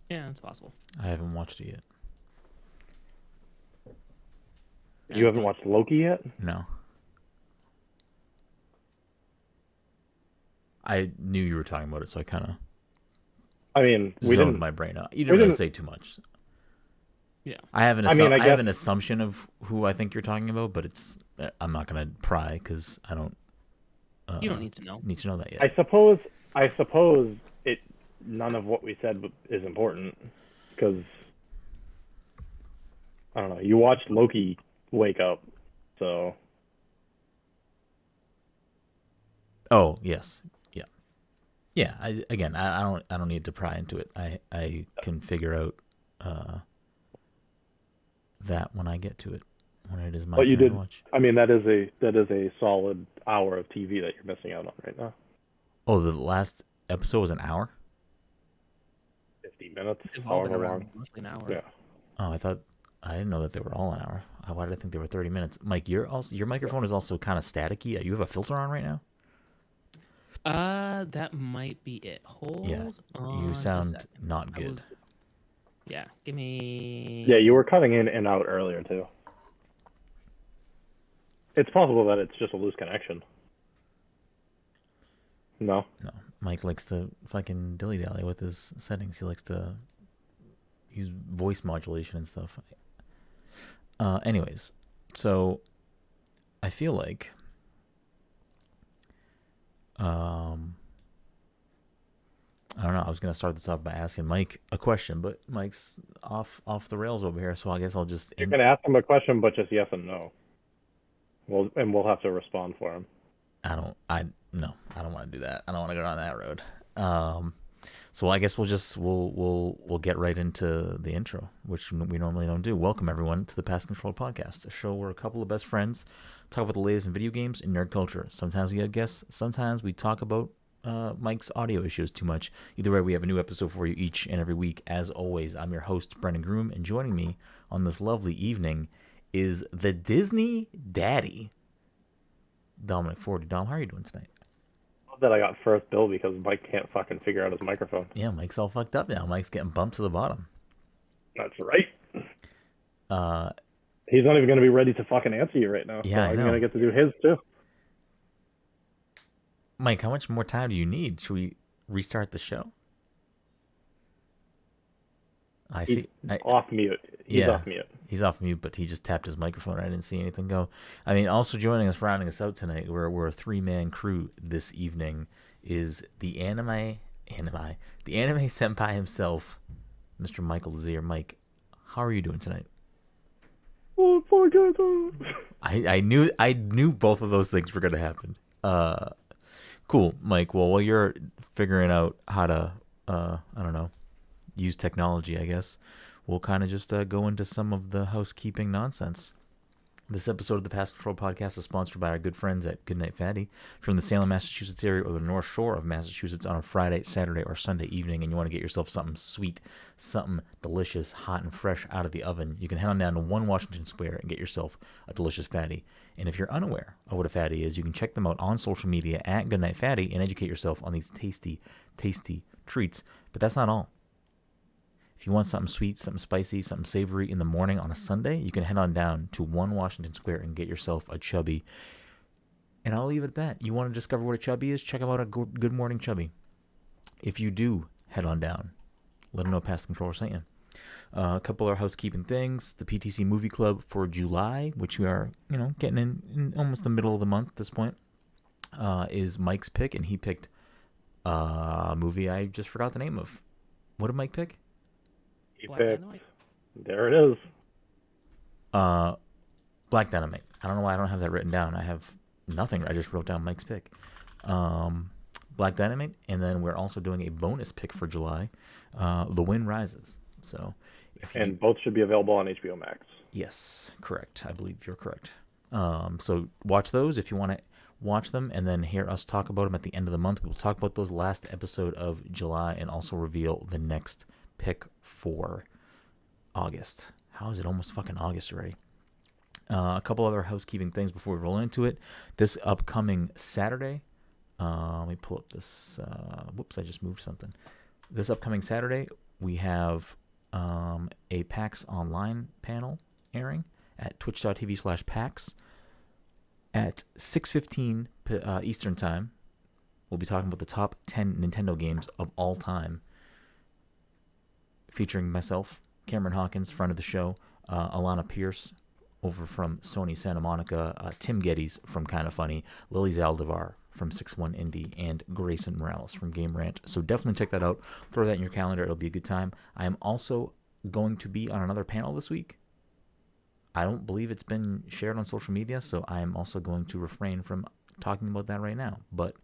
Yeah, it's possible. I haven't watched it yet. You haven't watched Loki yet? No. I knew you were talking about it, so I kind of I mean, we zoned didn't. my brain out. You We didn't really didn't. say too much. Yeah. I have an I mean, I I have guess an assumption of who I think you're talking about, but I'm not gonna pry because I don't You don't need to know. need to know that yet. I suppose. I suppose it. None of what we said is important because I don't know. You watched Loki wake up, so Oh yes, yeah, yeah. I don't need to pry into it. I can figure out that when I get to it, when it is my but you turn to did. watch. I mean, that is a solid hour of TV that you're missing out on right now. Oh, the last episode was an hour. 50 minutes, They've all been however around long. roughly an hour. Yeah. Oh, I didn't know that they were all an hour. Why did I think they were 30 minutes? Mike, your microphone is also kind of staticky. You have a filter on right now. That might be it. Hold Yeah, on you a sound second. not good. Yeah, give me. Yeah, you were cutting in and out earlier too. It's possible that it's just a loose connection. No. No, Mike likes to fucking dilly dally with his settings. He likes to use voice modulation and stuff. Anyways, so I feel like I don't know. I was gonna start this off by asking Mike a question, but Mike's off the rails over here, so I guess I'll just You're gonna ask him a question, but just yes and no. We'll have to respond for him. I don't want to do that. I don't want to go down that road. So I guess we'll get right into the intro, which we normally don't do. Welcome everyone to the Pass Control Podcast, a show where a couple of best friends talk about the latest in video games and nerd culture. Sometimes we have guests, sometimes we talk about Mike's audio issues too much. Either way, we have a new episode for you each and every week. As always, I'm your host, Brenden Groom, and joining me on this lovely evening is the Disney Daddy, Dominic Forty. Dom, how are you doing tonight? Love that I got first bill because Mike can't fucking figure out his microphone. Yeah, Mike's all fucked up now. Mike's getting bumped to the bottom. That's right. Uh, He's not even gonna be ready to fucking answer you right now. Yeah, so I I'm know. gonna get to do his too. Mike, how much more time do you need? Should we restart the show? I He's see. off mute. He's Yeah. off mute. He's off mute, but he just tapped his microphone. I didn't see anything go. I mean, also joining us, rounding us out tonight, we're a three-man crew this evening, is the anime senpai himself, Mr. Michael Zier. Mike, how are you doing tonight? Oh, fuck. I knew both of those things were going to happen. Cool, Mike. Well, while you're figuring out how to, I don't know, use technology, I guess, we'll kind of just go into some of the housekeeping nonsense. This episode of the Pass Control Podcast is sponsored by our good friends at Goodnight Fatty. If you're in the Salem, Massachusetts area or the North Shore of Massachusetts on a Friday, Saturday, or Sunday evening and you want to get yourself something sweet, something delicious, hot and fresh out of the oven, you can head on down to 1 Washington Square and get yourself a delicious fatty. And if you're unaware of what a fatty is, you can check them out on social media at Goodnight Fatty and educate yourself on these tasty, tasty treats. But that's not all. If you want something sweet, something spicy, something savory in the morning on a Sunday, you can head on down to 1 Washington Square and get yourself a Chubby. And I'll leave it at that. You want to discover what a Chubby is? Check out a Good Morning Chubby. If you do, head on down. Let them know Pass Control sent you. A couple of housekeeping things. The PTC Movie Club for July, which we are, getting in almost the middle of the month at this point, is Mike's pick, and he picked a movie I just forgot the name of. What did Mike pick? There it is. Black Dynamite. I don't know why I don't have that written down. I have nothing. I just wrote down Mike's pick. Black Dynamite, and then we're also doing a bonus pick for July, The Wind Rises. So, and both should be available on HBO Max. Yes, correct. I believe you're correct. So watch those if you want to watch them, and then hear us talk about them at the end of the month. We'll talk about those last episode of July, and also reveal the next pick for August. How is it almost fucking August already? A couple other housekeeping things before we roll into it. This upcoming Saturday, let me pull up this. Whoops, I just moved something. This upcoming Saturday, we have a PAX Online panel airing at twitch.tv/PAX at 6:15 Eastern Time. We'll be talking about the top 10 Nintendo games of all time, featuring myself, Cameron Hawkins, friend of the show, Alana Pierce over from Sony Santa Monica, Tim Geddes from Kinda Funny, Lily Zaldivar from 6-1 Indie, and Grayson Morales from Game Rant. So definitely check that out. Throw that in your calendar. It'll be a good time. I am also going to be on another panel this week. I don't believe it's been shared on social media, so I am also going to refrain from talking about that right now. But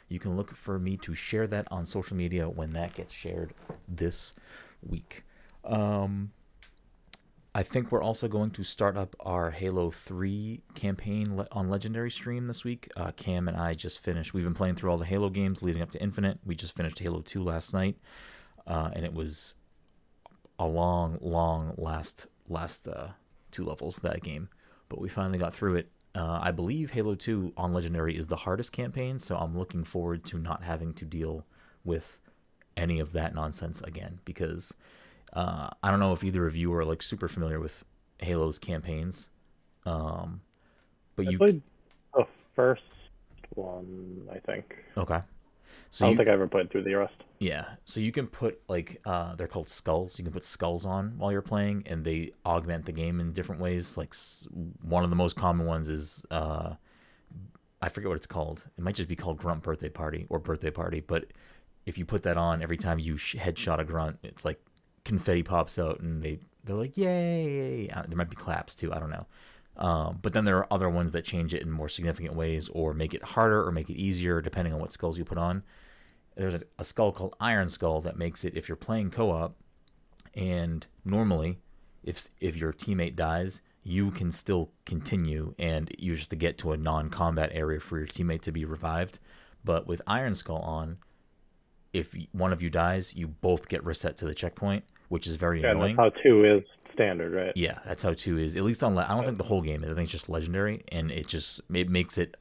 you can look for me to share that on social media when that gets shared this week. I think we're also going to start up our Halo 3 campaign on Legendary stream this week. Cam and I just finished. We've been playing through all the Halo games leading up to Infinite. We just finished Halo 2 last night, and it was a long last 2 levels of that game. But we finally got through it. I believe Halo 2 on Legendary is the hardest campaign, so I'm looking forward to not having to deal with any of that nonsense again, because I don't know if either of you are like super familiar with Halo's campaigns, but I played the first one, I think. Okay. So I don't think I ever played through the rest. Yeah, so you can put like they're called skulls. You can put skulls on while you're playing, and they augment the game in different ways. Like one of the most common ones is I forget what it's called. It might just be called Grunt Birthday Party or Birthday Party. But if you put that on, every time you headshot a grunt, it's like confetti pops out, and they're like, yay! There might be claps too. I don't know. But then there are other ones that change it in more significant ways, or make it harder, or make it easier, depending on what skulls you put on. There's a skull called Iron Skull that makes it if you're playing co-op, and normally, if your teammate dies, you can still continue, and you just have to get to a non-combat area for your teammate to be revived. But with Iron Skull on, if one of you dies, you both get reset to the checkpoint, which is very annoying. That's how 2 is standard, right? Yeah, that's how 2 is. At least on I don't think the whole game is. I think it's just Legendary, and it makes it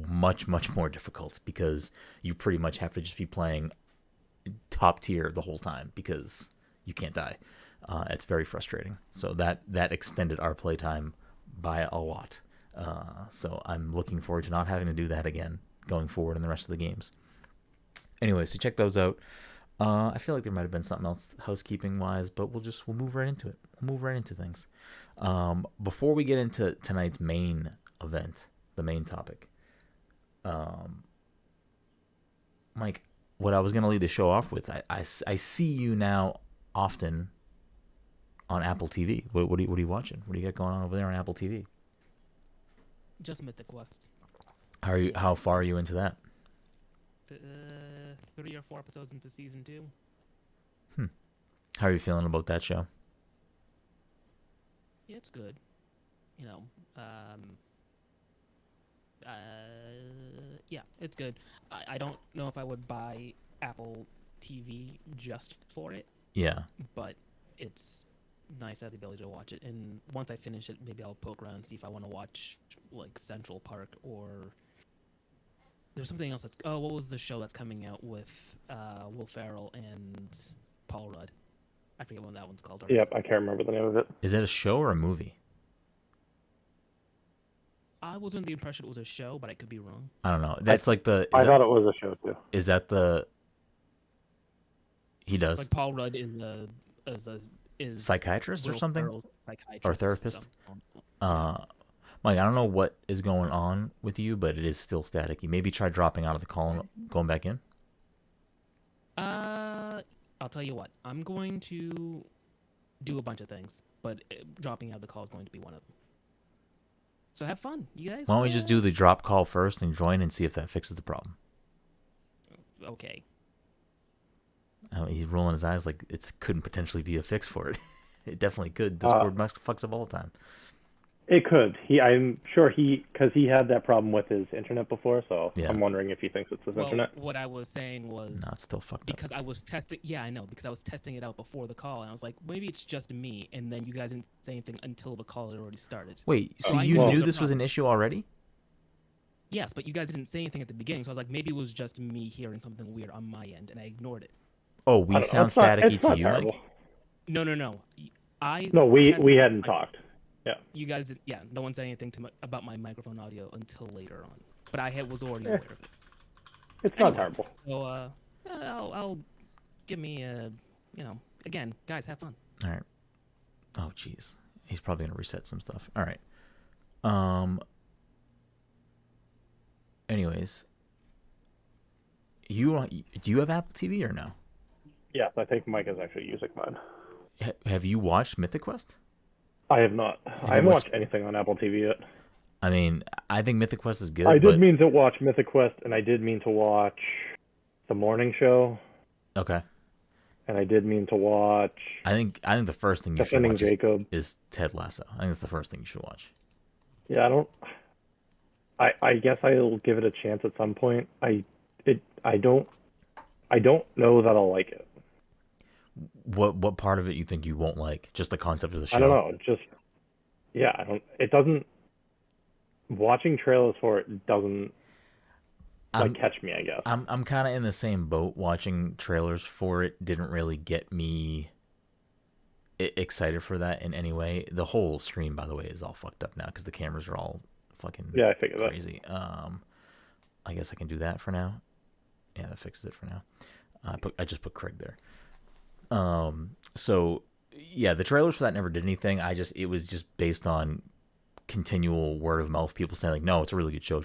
much more difficult, because you pretty much have to just be playing top tier the whole time because you can't die. It's very frustrating. So that extended our playtime by a lot. So I'm looking forward to not having to do that again going forward in the rest of the games. Anyway, so check those out. I feel like there might have been something else housekeeping wise, but we'll move right into it. We'll move right into things. Before we get into tonight's main event, the main topic, Mike, what I was going to lead the show off with, I see you now often on Apple TV. What are you watching? What do you got going on over there on Apple TV? Just Mythic Quest. How far are you into that? 3 or 4 episodes into season 2. How are you feeling about that show? Yeah, it's good. You know, yeah, it's good. I don't know if I would buy Apple TV just for it. Yeah. But it's nice to have the ability to watch it. And once I finish it, maybe I'll poke around and see if I want to watch like Central Park, or there's something else what was the show that's coming out with Will Ferrell and Paul Rudd? I forget what that one's called. Yep, I can't remember the name of it. Is it a show or a movie? I was under the impression it was a show, but I could be wrong. I don't know. That's like the. I thought it was a show too. Is that the? He does. Like Paul Rudd is psychiatrist or something, psychiatrist or therapist. Mike, I don't know what is going on with you, but it is still staticky. Maybe try dropping out of the call and going back in. I'll tell you what. I'm going to do a bunch of things, but dropping out of the call is going to be one of them. So have fun, you guys. Why don't we just do the drop call first and join and see if that fixes the problem? Okay. He's rolling his eyes like it couldn't potentially be a fix for it. It definitely could. Discord fucks up all the time. It could. I'm sure because he had that problem with his internet before, so yeah. I'm wondering if he thinks it's his internet. What I was saying was... No, it's still fucked up. Because I was testing... Yeah, I know. Because I was testing it out before the call, and I was like, maybe it's just me, and then you guys didn't say anything until the call had already started. Wait, so you knew this was an issue already? Yes, but you guys didn't say anything at the beginning, so I was like, maybe it was just me hearing something weird on my end, and I ignored it. Oh, we sound staticky to you, terrible. Mike? No. No, we tested hadn't talked. Yeah. You guys, no one said anything about my microphone audio until later on, but I was already aware of it. It's not terrible. So, I'll give me again, guys, have fun. All right. Oh, jeez. He's probably gonna reset some stuff. All right. Anyways, do you have Apple TV or no? Yes, I think Mike is actually using mine. Have you watched Mythic Quest? I have not. I haven't watched anything on Apple TV yet. I mean, I think Mythic Quest is good. I did mean to watch Mythic Quest, and I did mean to watch The Morning Show. Okay. And I did mean to watch. I think the first thing you should watch Jacob. is Ted Lasso. I think it's the first thing you should watch. Yeah, I guess I'll give it a chance at some point. I don't know that I'll like it. What part of it you think you won't like? Just the concept of the show? I don't know. It doesn't. Watching trailers for it doesn't catch me, I guess. I'm kind of in the same boat. Watching trailers for it didn't really get me excited for that in any way. The whole stream, by the way, is all fucked up now because the cameras are all fucking I figured crazy. I guess I can do that for now. Yeah, that fixes it for now. I just put Craig there. So yeah, the trailers for that never did anything. It was just based on continual word of mouth, people saying like, no, it's a really good show,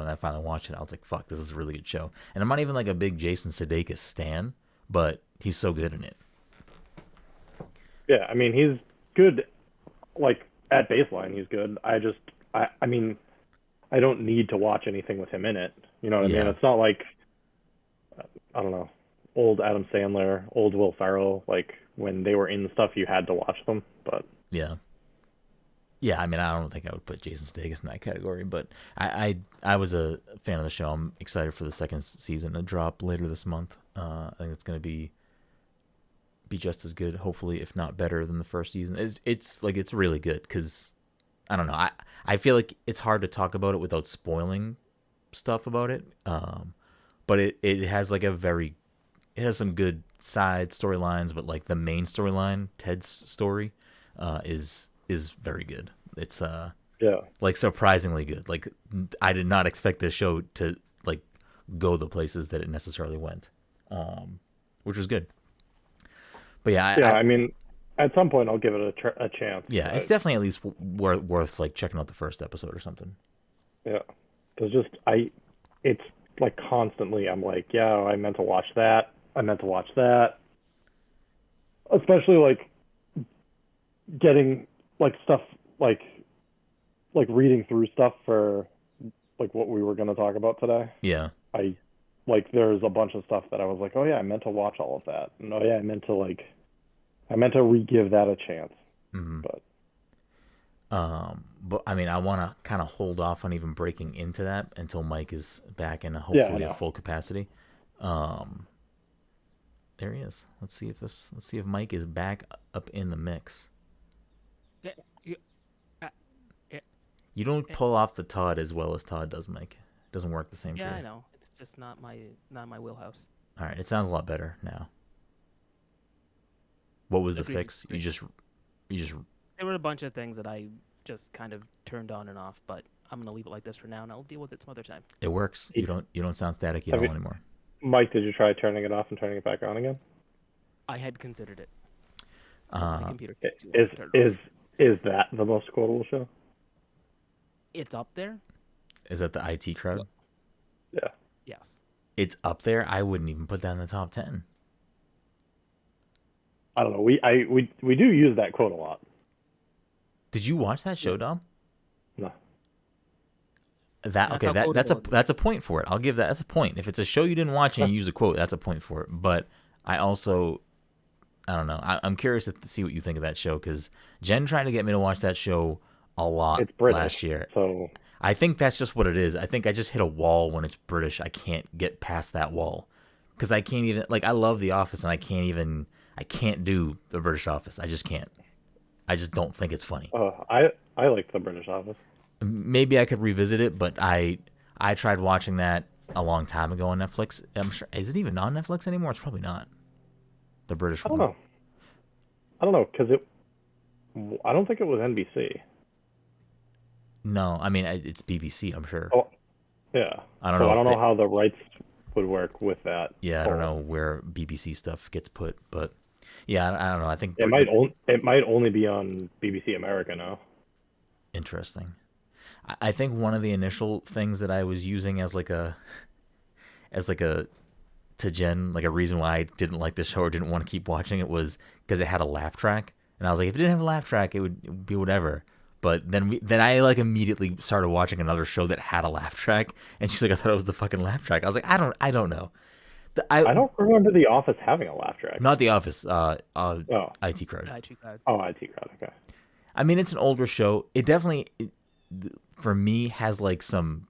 and I finally watched it. I was like, fuck, this is a really good show. And I'm not even like a big Jason Sudeikis stan, but he's so good in it. Yeah, I mean, he's good. Like at baseline, he's good. I mean, I don't need to watch anything with him in it. You know what I mean? It's not like, I don't know, old Adam Sandler, old Will Ferrell. Like when they were in stuff, you had to watch them. But yeah. I mean, I don't think I would put Jason Sudeikis in that category, but I was a fan of the show. I'm excited for the second season to drop later this month. I think it's going to be just as good, hopefully, if not better than the first season. It's really good because I don't know. I feel like it's hard to talk about it without spoiling stuff about it. But it has like it has some good side storylines, but like the main storyline, Ted's story, is very good. It's like surprisingly good. Like I did not expect this show to like go the places that it necessarily went, which was good. But I mean, at some point I'll give it a chance. Yeah, it's definitely at least worth like checking out the first episode or something. Yeah, because it's like constantly I'm like, yeah, I meant to watch that. Especially like getting like stuff like reading through stuff for like what we were going to talk about today. Yeah. There's a bunch of stuff that I was like, oh yeah, I meant to watch all of that. And oh yeah, I meant to re-give that a chance. Mm-hmm. But I mean, I want to kind of hold off on even breaking into that until Mike is back in hopefully a full capacity. There he is. Let's see if Mike is back up in the mix. You don't pull off the Todd as well as Todd does, Mike. It doesn't work the same for you. Yeah, I know. It's just not my wheelhouse. All right, it sounds a lot better now. What was the fix? You just. There were a bunch of things that I just kind of turned on and off, but I'm gonna leave it like this for now, and I'll deal with it some other time. It works. You don't sound staticky at all anymore. Mike, did you try turning it off and turning it back on again? I had considered it. My computer is that the most quotable show? It's up there. Is that the IT crowd? Yeah. Yes. It's up there. I wouldn't even put that in the top 10. I don't know. We do use that quote a lot. Did you watch that show, Dom? No. That's a point for it. I'll give that as a point. If it's a show you didn't watch and you use a quote, that's a point for it. But I don't know. I'm curious to see what you think of that show because Jen tried to get me to watch that show a lot last year. So I think that's just what it is. I think I just hit a wall when it's British. I can't get past that wall because I can't even I love The Office and I can't do the British Office. I just can't. I just don't think it's funny. I like the British Office. Maybe I could revisit it, but I tried watching that a long time ago on Netflix. I'm sure, is it even on Netflix anymore? It's probably not. the British I don't one? know. I don't know because I don't think it was NBC. No, I mean it's BBC. I'm sure. Oh, yeah. I don't So know I if don't know how the rights would work with that. yeah, I don't know where BBC stuff gets put, but yeah, I don't know. I think It might only be on BBC America now. interesting. I think one of the initial things that I was using as like a to Jen, like a reason why I didn't like the show or didn't want to keep watching it was because it had a laugh track, and I was like, if it didn't have a laugh track, it would be whatever. But then I like immediately started watching another show that had a laugh track, and she's like, I thought it was the fucking laugh track. I was like, I don't know. I don't remember The Office having a laugh track. Not The Office. Oh. IT Crowd. Oh, IT Crowd. Okay. I mean, it's an older show. It definitely, for me, has like some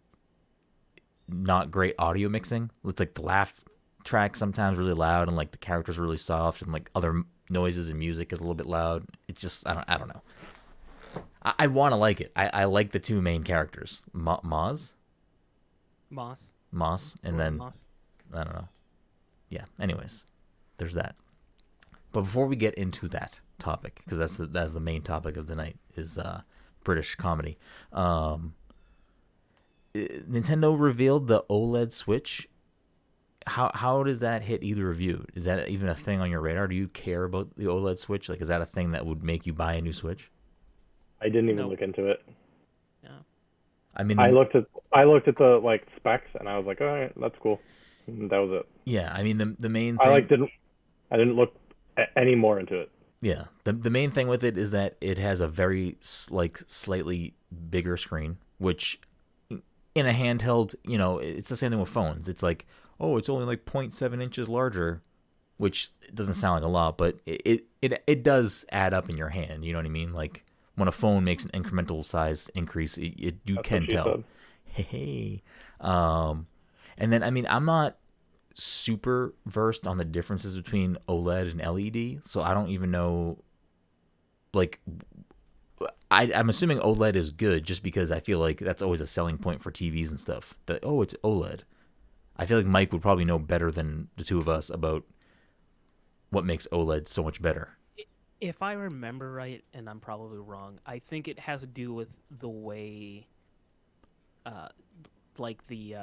not great audio mixing. It's like the laugh track sometimes really loud, and like the characters are really soft, and like other noises and music is a little bit loud. It's just I don't know. I want to like it. I like the two main characters, Moss, and then I don't know. Yeah. Anyways, there's that. But before we get into that topic, because that's the main topic of the night, is British comedy. Nintendo revealed the OLED Switch. How does that hit either of you? Is that even a thing on your radar? Do you care about the OLED Switch? Like, is that a thing that would make you buy a new Switch? I didn't even look into it. Yeah. I mean, I looked at the like specs, and I was like, all right, that's cool. And that was it. Yeah, I mean the main thing. I didn't look any more into it. Yeah, the main thing with it is that it has a very slightly bigger screen, which in a handheld, it's the same thing with phones. It's like, oh, it's only like 0.7 inches larger, which doesn't sound like a lot, but it does add up in your hand. You know what I mean? Like when a phone makes an incremental size increase, you can tell. Hey. And then, I mean, I'm not super versed on the differences between OLED and LED, so I don't even know. Like, I'm assuming OLED is good just because I feel like that's always a selling point for TVs and stuff. That, oh, it's OLED. I feel like Mike would probably know better than the two of us about what makes OLED so much better. If I remember right, and I'm probably wrong, I think it has to do with the way, like the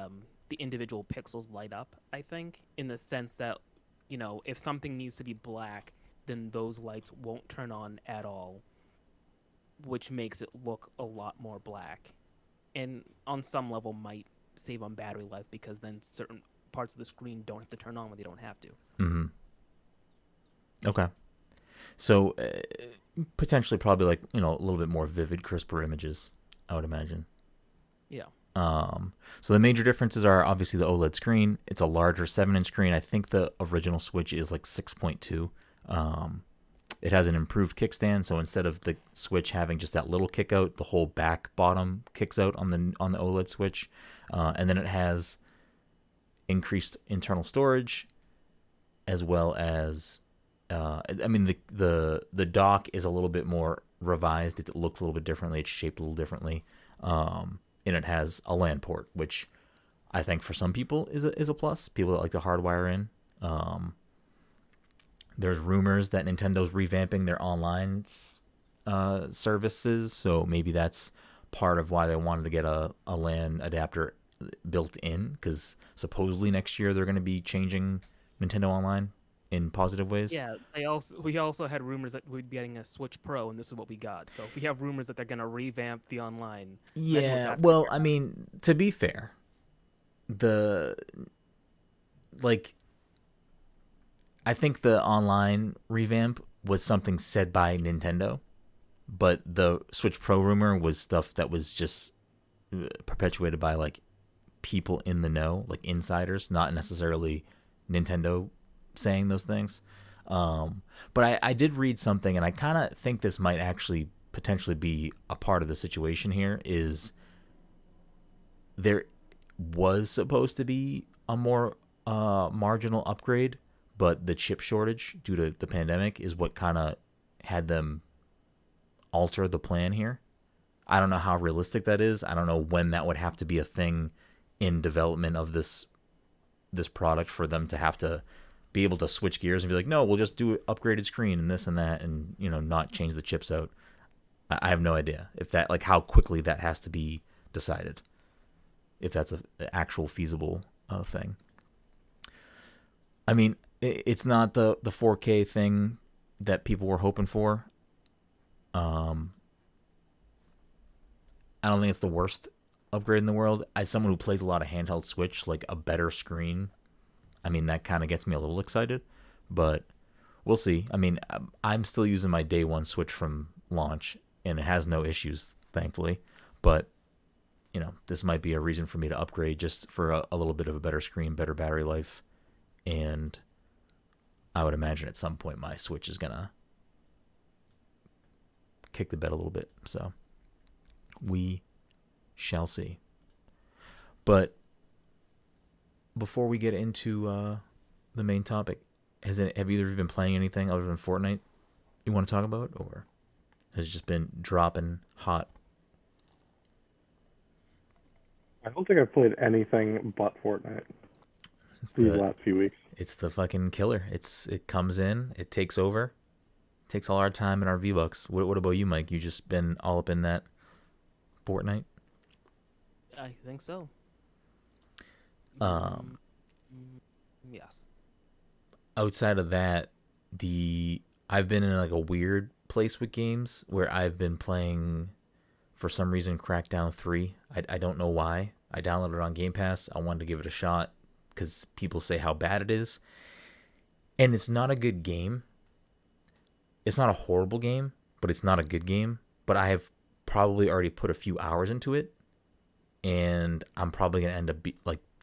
individual pixels light up. I think in the sense that, if something needs to be black, then those lights won't turn on at all, which makes it look a lot more black, and on some level might save on battery life because then certain parts of the screen don't have to turn on when they don't have to. Mm-hmm. Okay. So potentially probably like, a little bit more vivid, crisper images, I would imagine. Yeah. So the major differences are obviously the OLED screen. It's a larger 7-inch screen. I think the original Switch is like 6.2. It has an improved kickstand, so instead of the Switch having just that little kick out, the whole back bottom kicks out on the OLED Switch. And then it has increased internal storage, as well as the dock is a little bit more revised. It looks a little bit differently. It's shaped a little differently. And it has a LAN port, which I think for some people is a plus. People that like to hardwire in. There's rumors that Nintendo's revamping their online services, so maybe that's part of why they wanted to get a LAN adapter built in, because supposedly next year they're going to be changing Nintendo Online in positive ways. Yeah, we also had rumors that we'd be getting a Switch Pro, and this is what we got. So if we have rumors that they're going to revamp the online. Yeah, well, I mean, to be fair, I think the online revamp was something said by Nintendo, but the Switch Pro rumor was stuff that was just perpetuated by like people in the know, like insiders, not necessarily Nintendo saying those things. But I did read something, and I kind of think this might actually potentially be a part of the situation here, is there was supposed to be a more marginal upgrade, but the chip shortage due to the pandemic is what kind of had them alter the plan here. I don't know how realistic that is. I don't know when that would have to be a thing in development of this product for them to have to be able to switch gears and be like, no, we'll just do upgraded screen and this and that, and not change the chips out. I have no idea if that, like, how quickly that has to be decided, if that's an actual feasible thing. I mean, it's not the 4K thing that people were hoping for. I don't think it's the worst upgrade in the world. As someone who plays a lot of handheld Switch, like, a better screen, I mean, that kind of gets me a little excited, but we'll see. I mean, I'm still using my day one Switch from launch, and it has no issues, thankfully. But, this might be a reason for me to upgrade just for a little bit of a better screen, better battery life. And I would imagine at some point my Switch is going to kick the bed a little bit. So we shall see. But before we get into the main topic, have either of you been playing anything other than Fortnite you want to talk about, or has it just been dropping hot? I don't think I've played anything but Fortnite these last few weeks. It's the fucking killer. It comes in, it takes over, takes all our time and our V-Bucks. What about you, Mike? You just been all up in that Fortnite? I think so. Yes. Outside of that, I've been in like a weird place with games where I've been playing, for some reason, Crackdown 3. I don't know why. I downloaded it on Game Pass. I wanted to give it a shot because people say how bad it is. And it's not a good game. It's not a horrible game, but it's not a good game. But I have probably already put a few hours into it, and I'm probably going to end up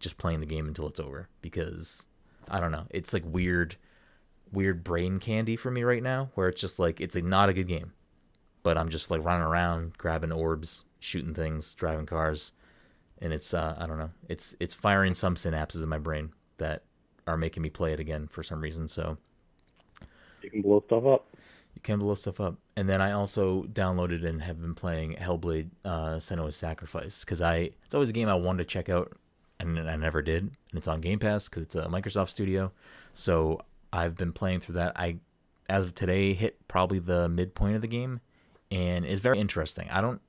just playing the game until it's over, because I don't know. It's like weird brain candy for me right now, where it's just like, it's like not a good game, but I'm just like running around, grabbing orbs, shooting things, driving cars. And it's, I don't know. It's firing some synapses in my brain that are making me play it again for some reason. So you can blow stuff up. And then I also downloaded and have been playing Hellblade, Senua's Sacrifice, because it's always a game I wanted to check out, and I never did. And it's on Game Pass because it's a Microsoft studio. So I've been playing through that. I, as of today, hit probably the midpoint of the game, and it's very interesting. I don't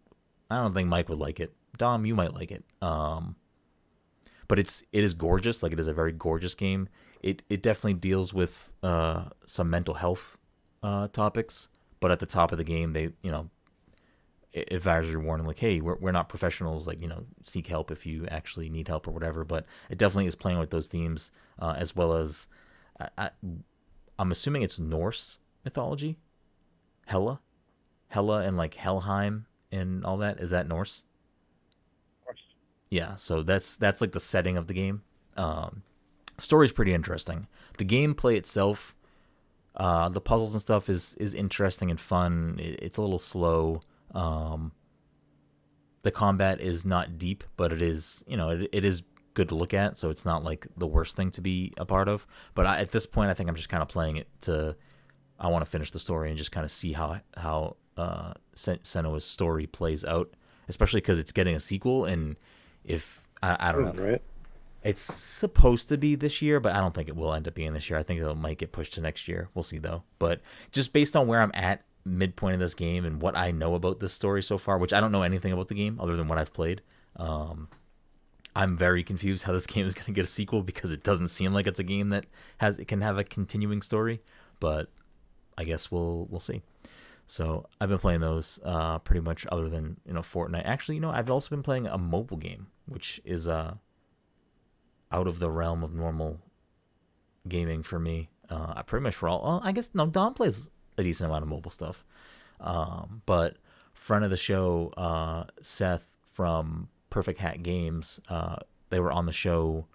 think Mike would like it. Dom, you might like it. But it is gorgeous. Like, it is a very gorgeous game. It definitely deals with some mental health topics, but at the top of the game, they advisory warning, like, hey, we're not professionals, like, seek help if you actually need help or whatever. But it definitely is playing with those themes, as well as I'm assuming it's Norse mythology. Hela and like Helheim and all that. Is that Norse? Yeah, so that's like the setting of the game. Story's pretty interesting. The gameplay itself, the puzzles and stuff is interesting and fun. It's a little slow. The combat is not deep, but it is, it is good to look at, so it's not like the worst thing to be a part of. But at this point, I think I'm just kind of playing it I want to finish the story and just kind of see how Senua's story plays out, especially because it's getting a sequel. And if I don't know, right? It's supposed to be this year, but I don't think it will end up being this year. I think it might get pushed to next year. We'll see, though. But just based on where I'm at midpoint of this game and what I know about this story so far, which I don't know anything about the game other than what I've played, I'm very confused how this game is going to get a sequel, because it doesn't seem like it's a game that can have a continuing story. But I guess we'll see. So I've been playing those pretty much, other than Fortnite. Actually, I've also been playing a mobile game, which is out of the realm of normal gaming for me. Pretty much for all. Well, I guess no. Dom plays a decent amount of mobile stuff, but friend of the show, Seth from Perfect Hat Games, they were on the show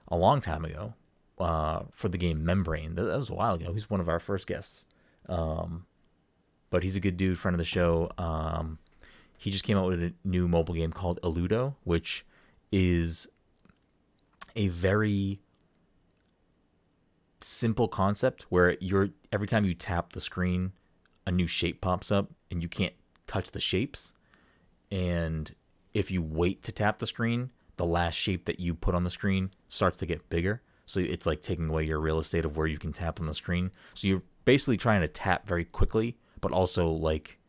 a long time ago for the game Membrane. That was a while ago. He's one of our first guests. But he's a good dude, friend of the show. He just came out with a new mobile game called Eludo, which is a very simple concept where every time you tap the screen, a new shape pops up and you can't touch the shapes. And if you wait to tap the screen, the last shape that you put on the screen starts to get bigger. So it's like taking away your real estate of where you can tap on the screen. So you're basically trying to tap very quickly, but also like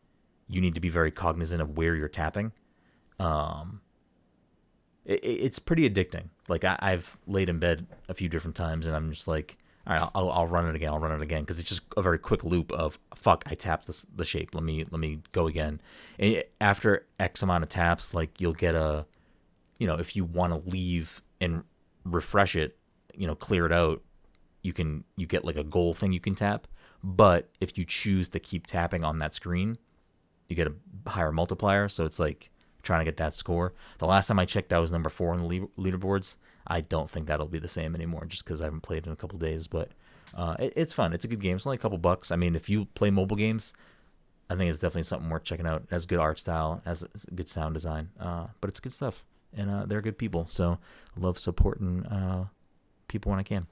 you need to be very cognizant of where you're tapping. It's pretty addicting. Like I've laid in bed a few different times, and I'm just like, all right, I'll run it again. I'll run it again because it's just a very quick loop of fuck. I tapped the shape. Let me go again. And after X amount of taps, like you'll get a, if you want to leave and refresh it, clear it out, you get like a goal thing you can tap. But if you choose to keep tapping on that screen, you get a higher multiplier. So it's like trying to get that score. The last time I checked, I was number 4 on the leaderboards. I don't think that'll be the same anymore just because I haven't played in a couple days. But it's fun. It's a good game. It's only a couple bucks. I mean, if you play mobile games, I think it's definitely something worth checking out. It has good art style, has good sound design, but it's good stuff. And they're good people. So I love supporting people when I can.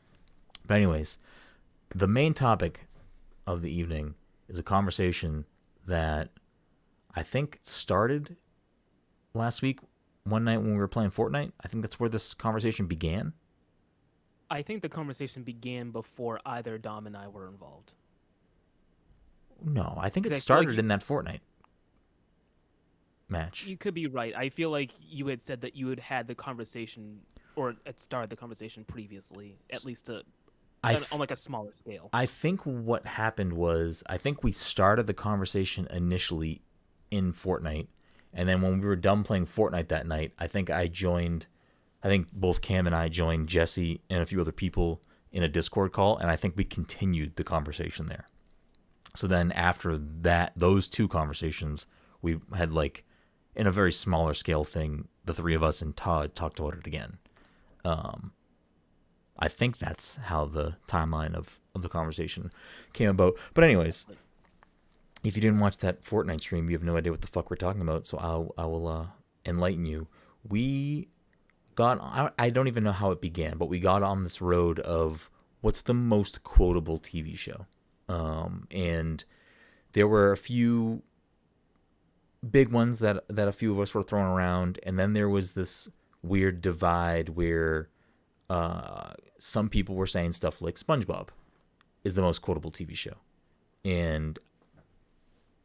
But anyways, the main topic of the evening is a conversation that I think started last week, one night when we were playing Fortnite. I think that's where this conversation began. I think the conversation began before either Dom and I were involved. No, I think it started in that Fortnite match. You could be right. I feel like you had said that you had the conversation, or had started the conversation previously, at least on like a smaller scale. I think what happened was, I think we started the conversation initially in Fortnite, and then when we were done playing Fortnite that night, I think both Cam and I joined Jesse and a few other people in a Discord call, and I think we continued the conversation there. So then after that, those two conversations, we had like, in a very smaller scale thing, the three of us and Todd talked about it again. I think that's how the timeline of the conversation came about. But anyways, if you didn't watch that Fortnite stream, you have no idea what the fuck we're talking about. So I will enlighten you. We got, I don't even know how it began, but we got on this road of what's the most quotable TV show. And there were a few big ones that a few of us were throwing around, and then there was this weird divide where some people were saying stuff like SpongeBob is the most quotable TV show, and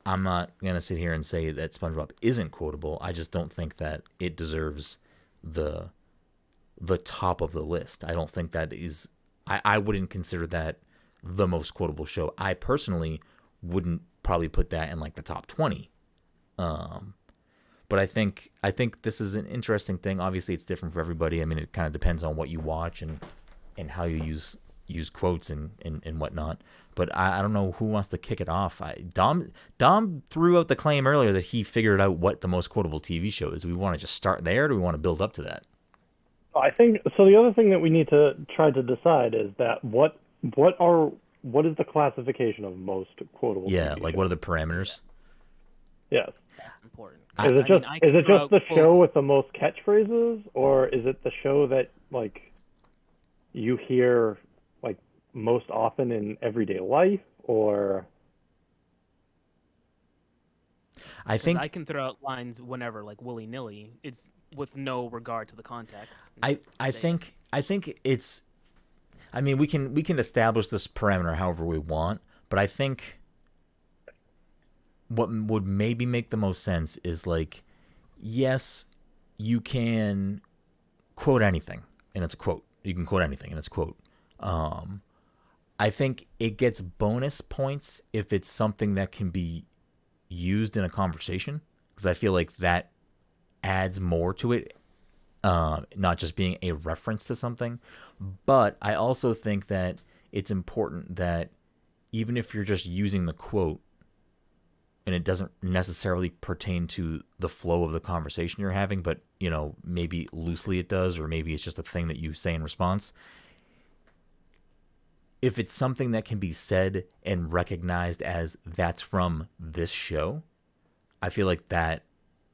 I'm not gonna sit here and say that SpongeBob isn't quotable. I just don't think that it deserves the top of the list. I don't think that is. I wouldn't consider that the most quotable show. I personally wouldn't probably put that in like the top 20. But I think this is an interesting thing. Obviously, it's different for everybody. I mean, it kind of depends on what you watch and how you use quotes and whatnot. But I don't know who wants to kick it off. Dom threw out the claim earlier that he figured out what the most quotable TV show is. Do we want to just start there, or do we want to build up to that? I think so. The other thing that we need to try to decide is that what is the classification of most quotable? Yeah, TV like shows? what are the parameters? Yes. That's important. Is it just the show with the most catchphrases, or is it the show that like you hear like most often in everyday life, or? I think I can throw out lines whenever, like willy nilly. It's with no regard to the context. I think it's. I mean, we can establish this parameter however we want, but I think what would maybe make the most sense is like, yes, you can quote anything, and it's a quote. You can quote anything, and it's a quote. I think it gets bonus points if it's something that can be used in a conversation, because I feel like that adds more to it, not just being a reference to something. But I also think that it's important that even if you're just using the quote and it doesn't necessarily pertain to the flow of the conversation you're having, but maybe loosely it does, or maybe it's just a thing that you say in response. If it's something that can be said and recognized as that's from this show, I feel like that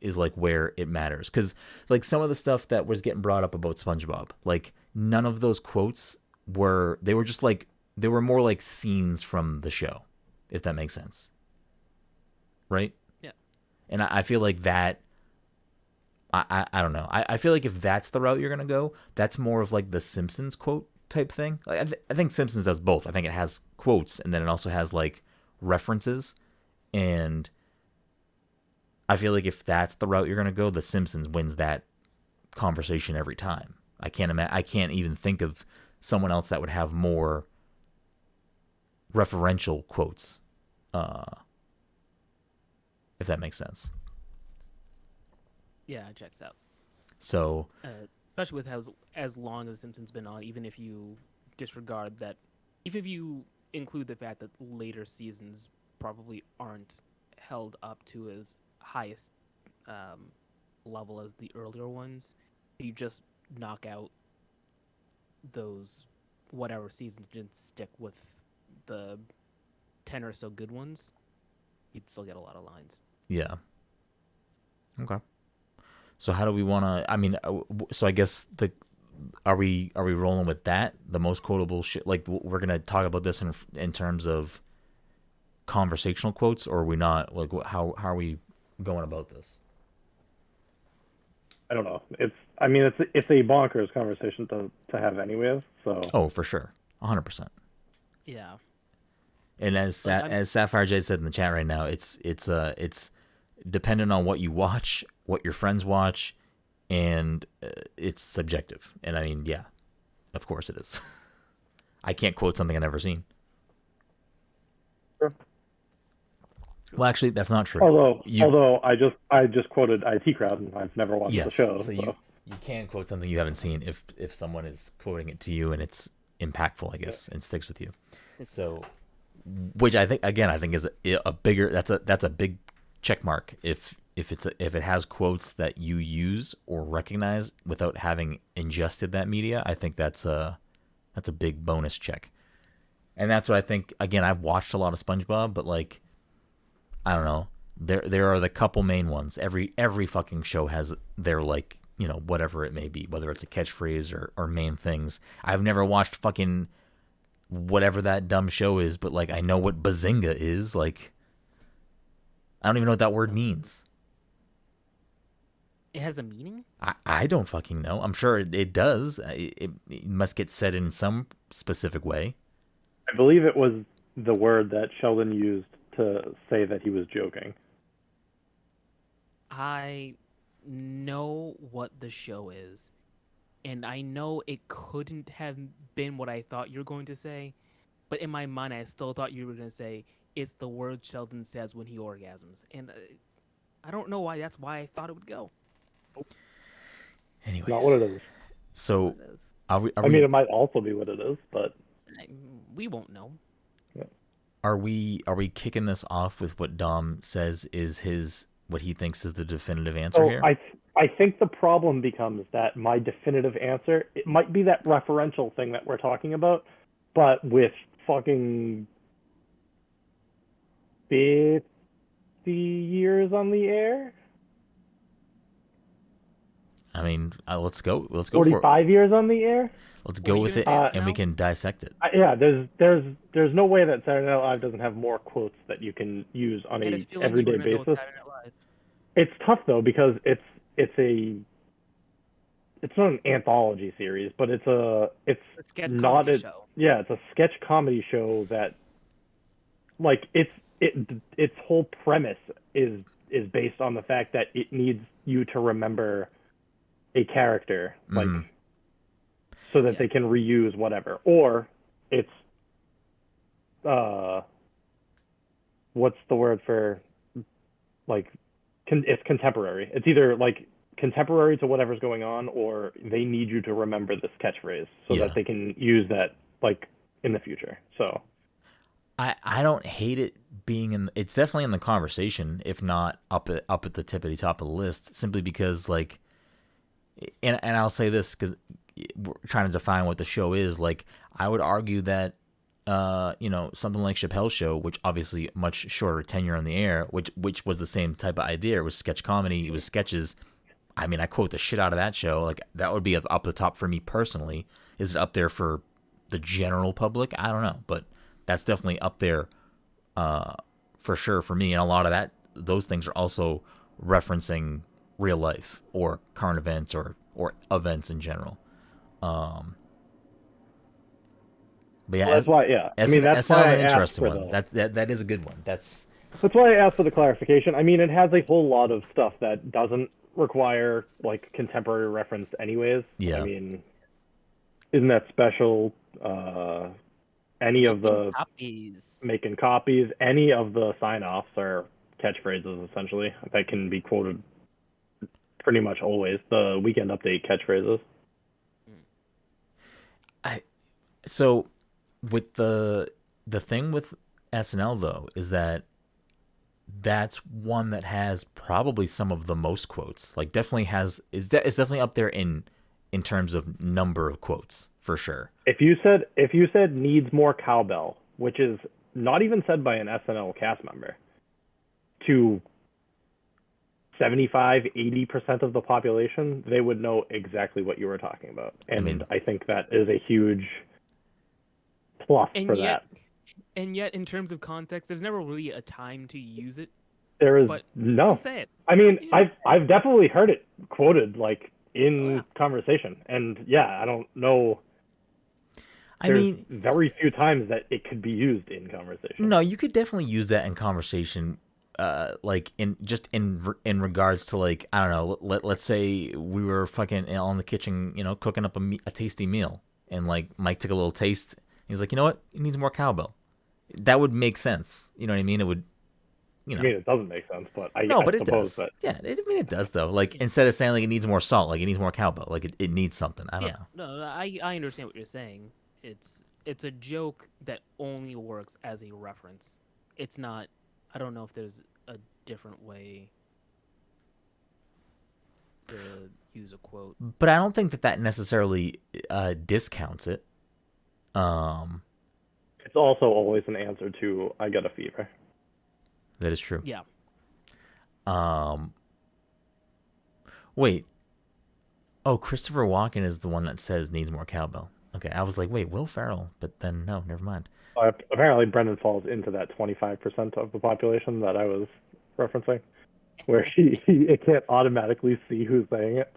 is like where it matters. Because like some of the stuff that was getting brought up about SpongeBob, like none of those quotes were just like, they were more like scenes from the show, if that makes sense. Right? Yeah. And I feel like that, I don't know. I feel like if that's the route you're going to go, that's more of like the Simpsons quote type thing. Like I think Simpsons does both. I think it has quotes and then it also has like references, and I feel like if that's the route you're gonna go, The Simpsons wins that conversation every time. I can't even think of someone else that would have more referential quotes, if that makes sense. Yeah, it checks out. So, Especially with as long as The Simpsons been on, even if you disregard that, even if you include the fact that later seasons probably aren't held up to as highest level as the earlier ones, you just knock out those whatever seasons didn't stick with the 10 or so good ones, you'd still get a lot of lines. yeah. Okay. So how do we want to? I mean, so I guess are we rolling with that? The most quotable shit. Like we're gonna talk about this in terms of conversational quotes, or are we not? Like how are we going about this? I don't know. It's a bonkers conversation to have anyways. So Oh, for sure, 100%. Yeah. And as Sapphire J said in the chat right now, it's dependent on what you watch, what your friends watch, and it's subjective. And I mean, yeah, of course it is. I can't quote something I've never seen. Sure. Well, actually, that's not true. Although I just quoted IT Crowd and I've never watched the show. So you can quote something you haven't seen if someone is quoting it to you and it's impactful, I guess, and sticks with you. So, which I think is a bigger that's a big check mark if it has quotes that you use or recognize without having ingested that media. I think that's a big bonus check. And that's what I think. Again, I've watched a lot of SpongeBob, but like, I don't know. There are the couple main ones. Every fucking show has their, like, you know, whatever it may be, whether it's a catchphrase or main things. I've never watched fucking whatever that dumb show is, but like I know what bazinga is. Like, I don't even know what that word means. It has a meaning? I don't fucking know. I'm sure it does. It must get said in some specific way. I believe it was the word that Sheldon used to say that he was joking. I know what the show is, and I know it couldn't have been what I thought you were going to say, but in my mind I still thought you were going to say it's the word Sheldon says when he orgasms, and I don't know why that's why I thought it would go. Anyways, not what it is. So I mean, it might also be what it is, but we won't know. Yeah. Are we kicking this off with what Dom says is what he thinks is the definitive answer here? I think the problem becomes that my definitive answer, it might be that referential thing that we're talking about, but with fucking 50 years on the air. I mean, let's go. Let's go 45 years on the air. Let's go with it, and we can dissect it. Yeah, there's no way that Saturday Night Live doesn't have more quotes that you can use on a everyday basis. It's tough though because it's not an anthology series, but it's a sketch comedy show. Yeah, it's a sketch comedy show that, like, its whole premise is based on the fact that it needs you to remember a character, like, so that they can reuse whatever, or it's what's the word for, like, it's contemporary. It's either like contemporary to whatever's going on, or they need you to remember this catchphrase so that they can use that, like, in the future. So I don't hate it being it's definitely in the conversation, if not up at the tippity top of the list, simply because, like, and I'll say this because we're trying to define what the show is. Like, I would argue that something like Chappelle's Show, which obviously much shorter tenure on the air, which was the same type of idea. It was sketch comedy. It was sketches. I mean, I quote the shit out of that show. Like, that would be up the top for me personally. Is it up there for the general public? I don't know, but that's definitely up there for sure for me. And a lot of those things are also referencing real life or current events or events in general. But yeah, Well, that's why. Yeah, I mean that's SNL why is I an asked interesting for one. the. That is a good one. That's That's why I asked for the clarification. I mean, it has a whole lot of stuff that doesn't require like contemporary reference, anyways. I yeah. mean, isn't that special? Any of Making the copies. making copies, any of the sign-offs are catchphrases essentially that can be quoted pretty much always. The weekend update catchphrases. I so with the thing with SNL though is that that's one that has probably some of the most quotes. Like definitely has it's definitely up there in terms of number of quotes for sure. If you said needs more cowbell, which is not even said by an SNL cast member, to 75-80% of the population, they would know exactly what you were talking about. And I mean, I think that is a huge plus And for yet, that. in terms of context, there's never really a time to use it. There is But you no. say it. I mean, You just say it. I've definitely heard it quoted like Oh in yeah. conversation, and yeah, I don't know. I There's mean, very few times that it could be used in conversation. no, you could definitely use that in conversation. Like in regards to like I don't know. Let's say we were fucking on the kitchen, cooking up a tasty meal, and like Mike took a little taste. He's like, you know what? It needs more cowbell. That would make sense. You know what I mean? It would, I mean, it doesn't make sense, but No, I but it suppose does. that Yeah, I mean it does though. Like instead of saying like it needs more salt, like it needs more cowbell, like it needs something. I don't Yeah. know. No, I understand what you're saying. It's a joke that only works as a reference. It's not. I don't know if there's a different way to use a quote. But I don't think that necessarily discounts it. it's also always an answer to "I got a fever." That is true. Yeah. Wait. Oh, Christopher Walken is the one that says needs more cowbell. Okay, I was like, wait, Will Ferrell, but then no, never mind. Apparently, Brenden falls into that 25% of the population that I was referencing, where it can't automatically see who's saying it.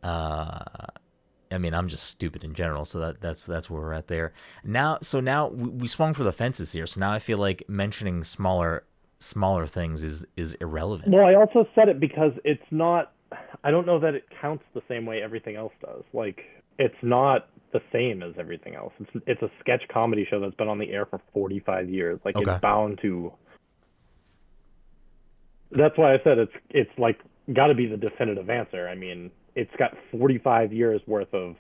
I mean, I'm just stupid in general, so that's where we're at there. Now we swung for the fences here. So now I feel like mentioning smaller things is irrelevant. Well, I also said it because it's not. I don't know that it counts the same way everything else does. Like, it's not the same as everything else. It's a sketch comedy show that's been on the air for 45 years. Like, Okay. it's bound to. That's why I said it's like got to be the definitive answer. I mean, it's got 45 years worth of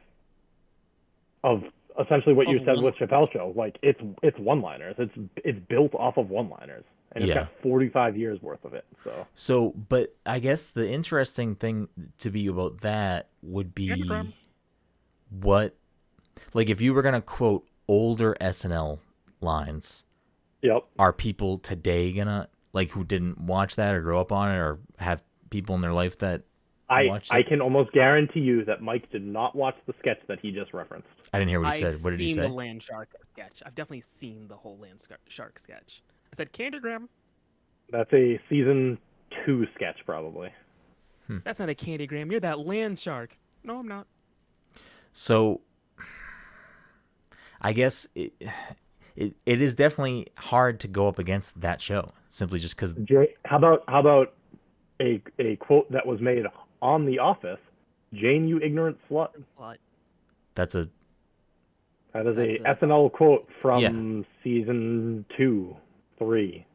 essentially what you said with Chappelle's show. Like, it's one-liners. It's built off of one-liners, and it's got 45 years worth of it. So, but I guess the interesting thing to be about that would be what, like, if you were gonna quote older SNL lines, Yep. are people today gonna, like, who didn't watch that or grow up on it or have people in their life that watched it? I can almost guarantee you that Mike did not watch the sketch that he just referenced. I didn't hear what he I've said. What did he seen say? the land shark sketch. I've definitely seen the whole shark sketch. I said Candygram. That's a season 2 sketch, probably. That's not a Candygram. You're that land shark. No, I'm not. So, I guess it is definitely hard to go up against that show simply just because. How about a quote that was made on The Office? Jane, you ignorant slut. That's a That is a SNL quote from Yeah. season 2, 3.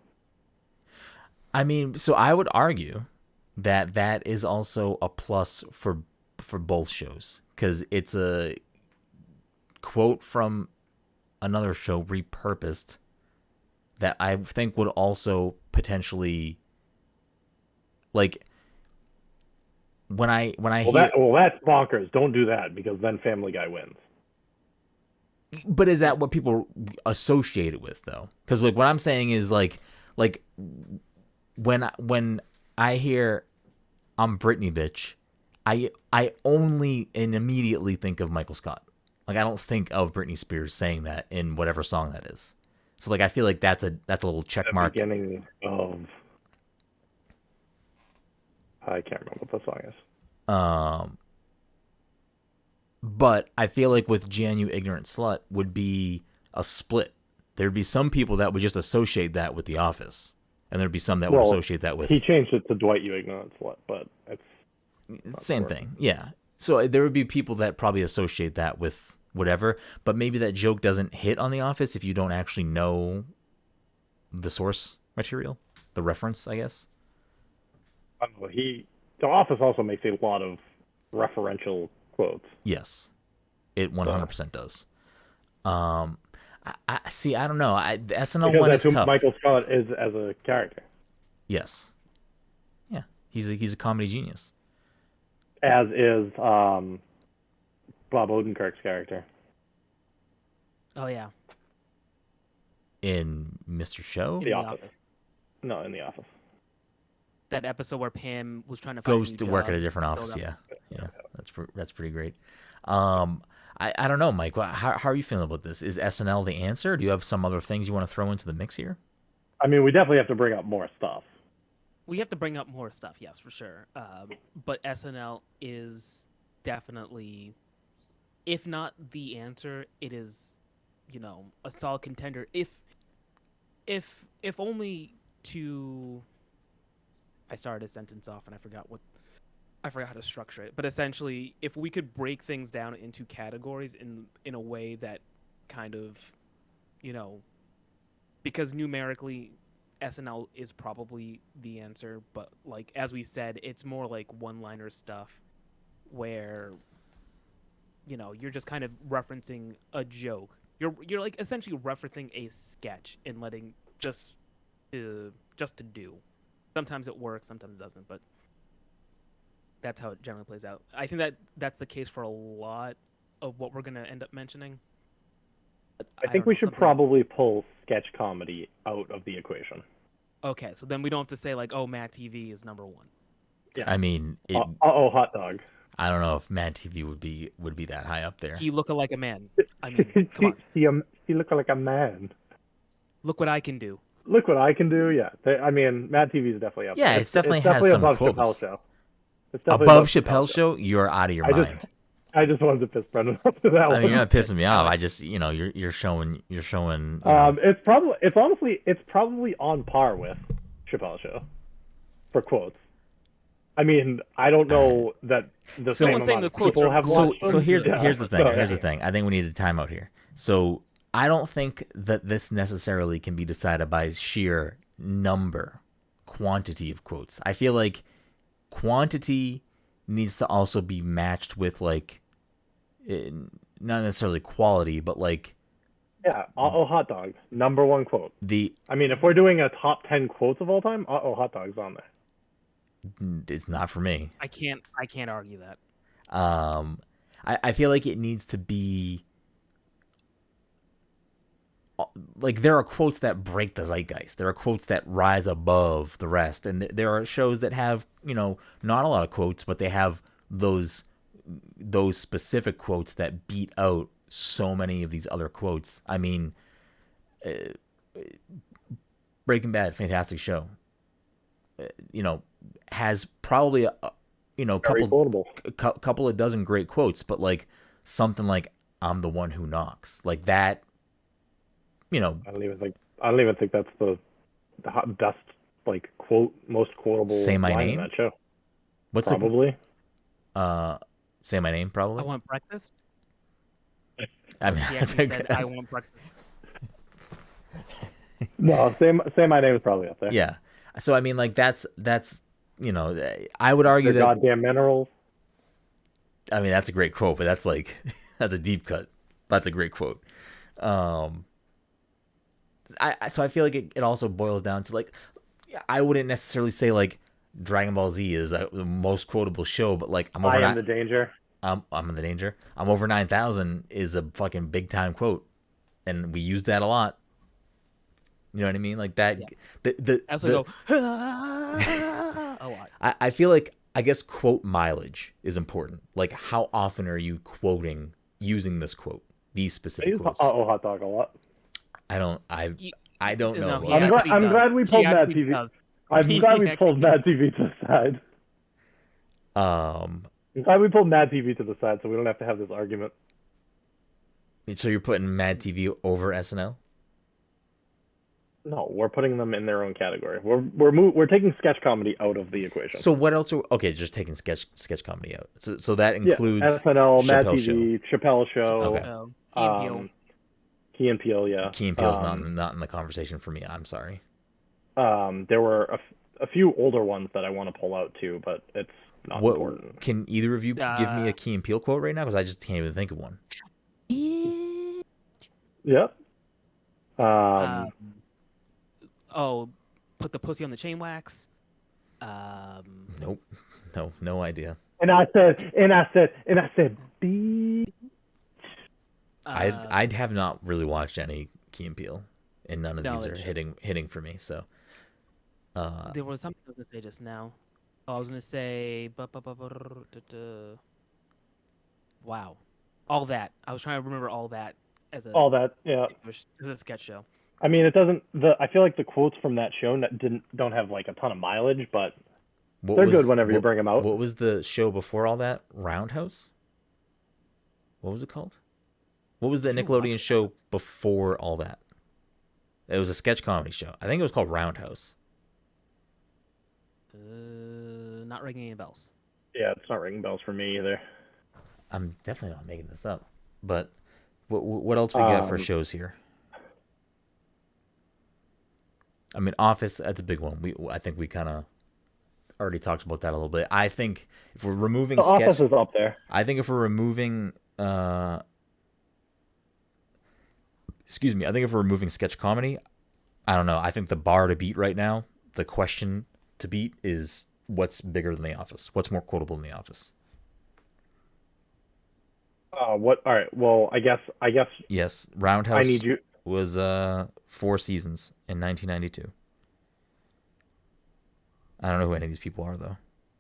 I mean, so I would argue that that is also a plus for both shows because it's a quote from another show repurposed that I think would also potentially, like, when I hear. That's bonkers. Don't do that because then Family Guy wins. But is that what people associate it with though? Because like what I'm saying is like when I hear I'm Britney bitch, I only and immediately think of Michael Scott. Like I don't think of Britney Spears saying that in whatever song that is. So like I feel like that's a little check mark. Beginning of I can't remember what the song is. But I feel like with GNU Ignorant Slut would be a split. There'd be some people that would just associate that with The Office, and there'd be some that would associate that with. He changed it to Dwight You Ignorant Slut, but it's same thing. Yeah. So there would be people that probably associate that with whatever, but maybe that joke doesn't hit on The Office if you don't actually know the source material, the reference, I guess. I don't know, The Office also makes a lot of referential quotes. Yes, it 100% does. I see. I don't know. The SNL because one that's is who tough. Michael Scott is as a character. Yes. Yeah, he's a comedy genius. As is Bob Odenkirk's character. Oh yeah. In Mr. Show? In The Office. No, in The Office. That episode where Pam was trying to goes to work at a different office. Yeah. That's pretty great. I don't know, Mike. How are you feeling about this? Is SNL the answer? Do you have some other things you want to throw into the mix here? I mean, we definitely have to bring up more stuff. We have to bring up more stuff, yes, for sure. But SNL is definitely, if not the answer, it is, a solid contender. If only to, I started a sentence off and I forgot how to structure it. But essentially, if we could break things down into categories in a way that kind of, because numerically, SNL is probably the answer, but like as we said, it's more like one-liner stuff where you're just kind of referencing a joke. You're like essentially referencing a sketch and letting just to do. Sometimes it works, sometimes it doesn't, but that's how it generally plays out. I think that's the case for a lot of what we're gonna end up mentioning. I think we should probably pull sketch comedy out of the equation. Okay, so then we don't have to say like, oh, Mad TV is number one. Yeah. I mean, hot dog. I don't know if Mad TV would be that high up there. He looking like a man. I mean, come on. He looking like a man. Look what I can do. Look what I can do. Yeah, I mean, Mad TV is definitely up. Yeah, there. it's definitely has some above quotes. Chappelle Show. Above Chappelle Show, you're out of your mind. I just wanted to piss Brenden off to that one. I mean, you're not pissing me off. I just, you're showing. It's probably on par with Chappelle Show for quotes. I mean, I don't know that the same amount of people have watched them. So here's the thing. Here's the thing. I think we need a timeout here. So I don't think that this necessarily can be decided by sheer quantity of quotes. I feel like quantity needs to also be matched with like not necessarily quality, but like hot dog, number one quote. I mean, if we're doing a top 10 quotes of all time, hot dog's on there. It's not for me. I can't argue that. I feel like it needs to be like there are quotes that break the zeitgeist. There are quotes that rise above the rest, and there are shows that have not a lot of quotes, but they have those specific quotes that beat out so many of these other quotes. I mean, Breaking Bad, fantastic show. Has probably couple of dozen great quotes, but like something like "I'm the one who knocks," like that. I don't even think that's the best like quote, most quotable. Say my name. In that show. What's probably? Say my name. Probably. I want breakfast. I mean, he said, "I want breakfast." No, say my name is probably up there. Yeah. So I mean, like that's I would argue that goddamn minerals. I mean, that's a great quote, but that's like that's a deep cut. That's a great quote. So I feel like it also boils down to like I wouldn't necessarily say like Dragon Ball Z is the most quotable show, but like I'm in the danger. I'm in the danger. I'm over 9,000 is a fucking big time quote, and we use that a lot. You know what I mean? Like that. Yeah. I also go a lot. I feel like I guess quote mileage is important. Like how often are you quoting using this quote? These specific quotes. Hot dog a lot. I don't know. No, I'm glad we pulled Mad TV. I'm glad we pulled Mad TV to the side. I'm glad we pulled Mad TV to the side so we don't have to have this argument. So you're putting Mad TV over SNL? No, we're putting them in their own category. We're taking sketch comedy out of the equation. So what else? Okay, just taking sketch comedy out. So that includes SNL, Mad Chappelle TV, Chappelle Show. Okay. Key and Peele. Key and Peele, yeah. Key and Peele's not in the conversation for me. I'm sorry. There were a few older ones that I want to pull out too, but it's not important. Can either of you give me a Key and Peele quote right now? Because I just can't even think of one. Yeah. Put the pussy on the chain wax. Nope. No idea. And I said, beep. I have not really watched any Key and Peele, and none of these are hitting for me. So. There was something I was gonna say just now. I was gonna say, wow, all that. I was trying to remember all that as a sketch show. I mean, it doesn't. I feel like the quotes from that show don't have like a ton of mileage, but they're good whenever you bring them out. What was the show before all that? Roundhouse. What was it called? What was the Nickelodeon show before all that? It was a sketch comedy show. I think it was called Roundhouse. Not ringing any bells. Yeah, it's not ringing bells for me either. I'm definitely not making this up. But what else we got for shows here? I mean, Office, that's a big one. I think we kind of already talked about that a little bit. I think if we're removing Office is up there. I think if we're removing sketch comedy, I don't know. I think the bar to beat right now, the question to beat is what's bigger than The Office? What's more quotable than The Office? What? All right. Well, I guess. Yes, Roundhouse. I need you. Was 4 seasons in 1992. I don't know who any of these people are though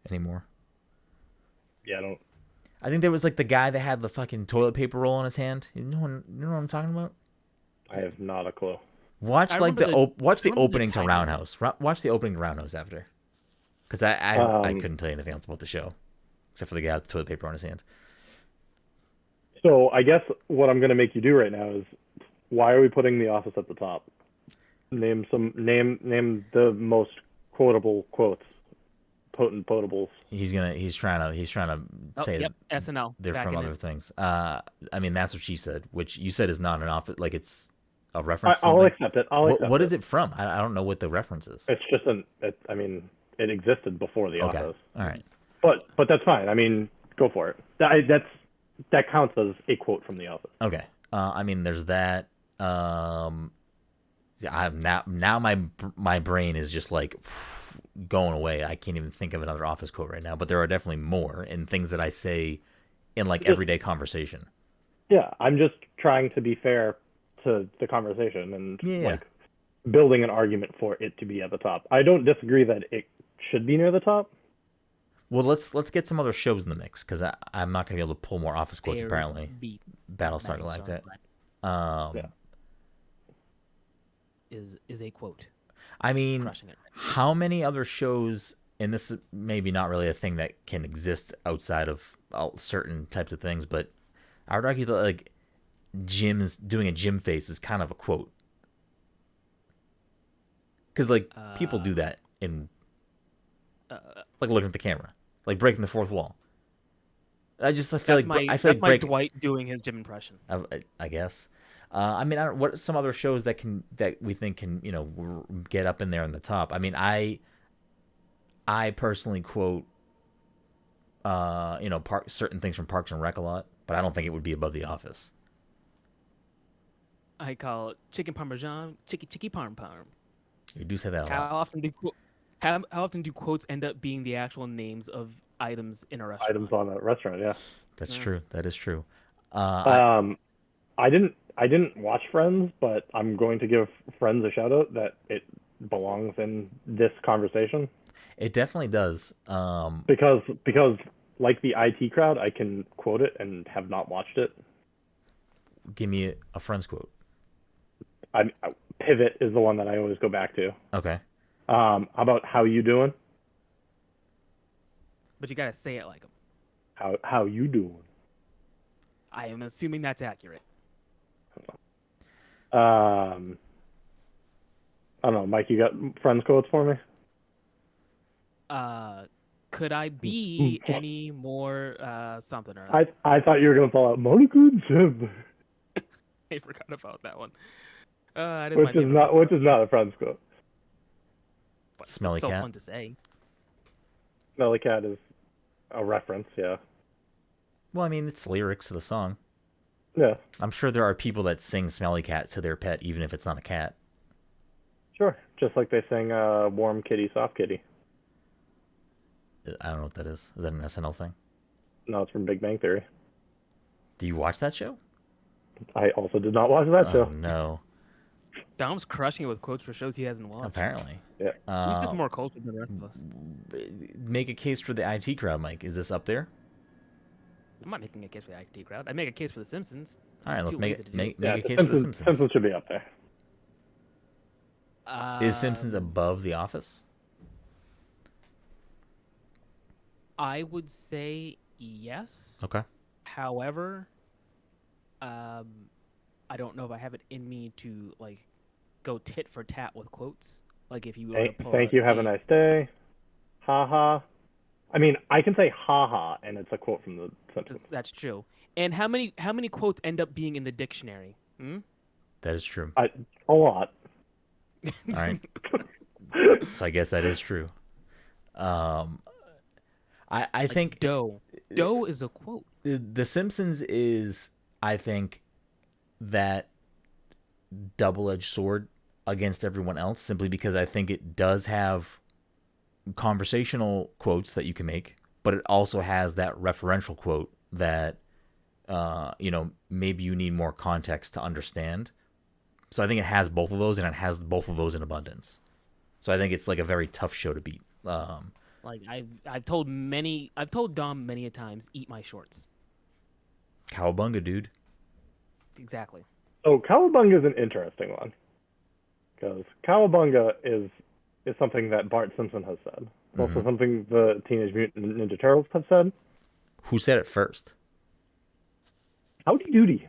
anymore. Yeah, I don't. I think there was like the guy that had the fucking toilet paper roll in his hand. You know what I'm talking about? I have not a clue. Watch the opening to Roundhouse. Watch the opening to Roundhouse after, because I couldn't tell you anything else about the show, except for the guy with the toilet paper on his hand. So I guess what I'm gonna make you do right now is, why are we putting The Office at the top? Name the most quotable quotes, potent potables. He's trying to say that SNL. They're from other things. I mean, That's What She Said, which you said is not an office, like it's a reference. I'll accept it. What is it from? I don't know what the reference is. It's just it existed before The Office. All right. But that's fine. I mean, go for it. That counts as a quote from The Office. Okay. I mean, there's that. Now my brain is just like going away. I can't even think of another Office quote right now, but there are definitely more and things that I say in like everyday conversation. Yeah, I'm just trying to be fair to the conversation and like building an argument for it to be at the top. I don't disagree that it should be near the top. Well, let's get some other shows in the mix, because I'm not gonna be able to pull more Office quotes apparently. Battlestar Galactica. Is a quote. I mean, how many other shows, and this is maybe not really a thing that can exist outside of certain types of things, but I would argue that like Jim's doing a Jim face is kind of a quote. Because like people do that in like looking at the camera, like breaking the fourth wall. I feel like Dwight doing his Jim impression. I guess. I mean, what some other shows that we think can get up in there in the top. I mean, I personally quote certain things from Parks and Rec a lot, but I don't think it would be above The Office. I call it chicken parmesan, chicky parm parm. You do say that a lot. How often do quotes end up being the actual names of items in a restaurant? Items on a restaurant, yeah. That's true. That is true. I didn't watch Friends, but I'm going to give Friends a shout out that it belongs in this conversation. It definitely does. Because like the IT crowd, I can quote it and have not watched it. Give me a Friends quote. Pivot is the one that I always go back to. Okay. How about how you doing? But you gotta say it like them. How you doing? I am assuming that's accurate. I don't know, Mike. You got friends quotes for me? Could I be any more something or other? I thought you were gonna pull out Monica and Seb, I forgot about that one. That is my which is favorite not a friends quote. but Smelly it's so cat. fun to say. Smelly cat is a reference, yeah. Well, I mean, it's lyrics to the song. Yeah, I'm sure there are people that sing Smelly Cat to their pet, even if it's not a cat. sure. Just like they sing warm kitty, soft kitty. I don't know what that is. Is that an SNL thing? No, it's from Big Bang Theory. Do you watch that show? I also did not watch that Oh, show. no. Dom's crushing it with quotes for shows he hasn't watched. Apparently. Yeah. He's just more cultured than the rest of us. Make a case for the IT crowd, Mike. Is this up there? I'm not making a case for the IT crowd. I'd make a case for The Simpsons. All right, let's Too make lazy to do. make Yeah, a case for the Simpsons. Simpsons should be up there. Is Simpsons above The Office? I would say yes. Okay. However, I don't know if I have it in me to like go tit for tat with quotes. Like if you were to pull Thank out you. Have a nice day. Ha ha. I mean, I can say ha ha, and it's a quote from The Simpsons. That's true. And how many quotes end up being in the dictionary? That is true. A lot. All right. So I guess that is true. I think Doe. Doe is a quote. The Simpsons is, I think, that double-edged sword against everyone else, simply because I think it does have conversational quotes that you can make, but it also has that referential quote that maybe you need more context to understand. So I think it has both of those, and it has both of those in abundance. So I think it's like a very tough show to beat. Like I've told Dom many a times, eat my shorts. Cowabunga, dude. Exactly. So Cowabunga is an interesting one, because Cowabunga is something that Bart Simpson has said. It's also something the Teenage Mutant Ninja Turtles have said. Who said it first? Howdy doody.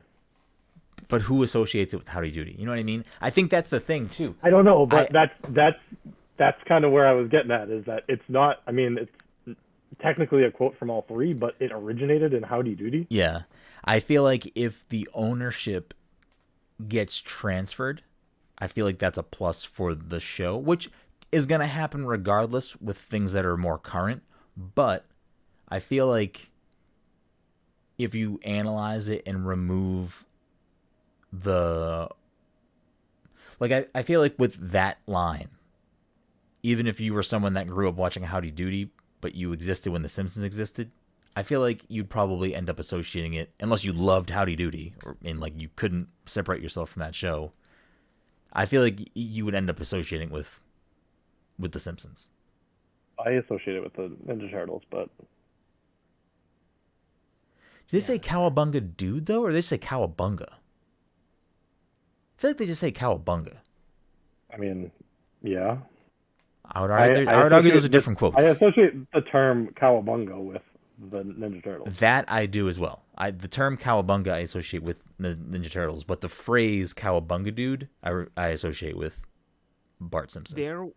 But who associates it with Howdy Doody? You know what I mean? I think that's the thing too. I don't know, but that's kind of where I was getting at, is that it's not, I mean, it's technically a quote from all three, but it originated in Howdy Doody. Yeah. I feel like if the ownership gets transferred, I feel like that's a plus for the show, which is going to happen regardless with things that are more current. But I feel like if you analyze it and remove I feel like with that line, even if you were someone that grew up watching Howdy Doody, but you existed when The Simpsons existed, I feel like you'd probably end up associating it, unless you loved Howdy Doody, and like you couldn't separate yourself from that show. I feel like you would end up associating with The Simpsons. I associate it with the Ninja Turtles, but Did they say Cowabunga dude though, or did they say Cowabunga? I feel like they just say Cowabunga. I mean, yeah. I would argue those are different quotes. I associate the term Cowabunga with the Ninja Turtles. That I do as well. The term Cowabunga I associate with the Ninja Turtles, but the phrase Cowabunga dude I associate with Bart Simpson. There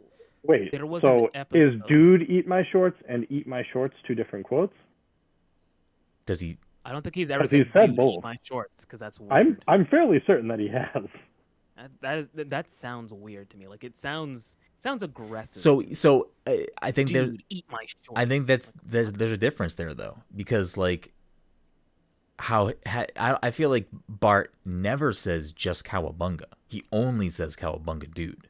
was so an episode. is dude eat my shorts and eat my shorts two different quotes? Does he? I don't think he's ever Because he said said "Dude, both. eat my shorts" because that's weird. I'm fairly certain that he has. That sounds weird to me. Like it sounds aggressive. So I think Dude, eat my shorts. I think there's a difference there though, because like I feel like Bart never says just Cowabunga. He only says Cowabunga dude.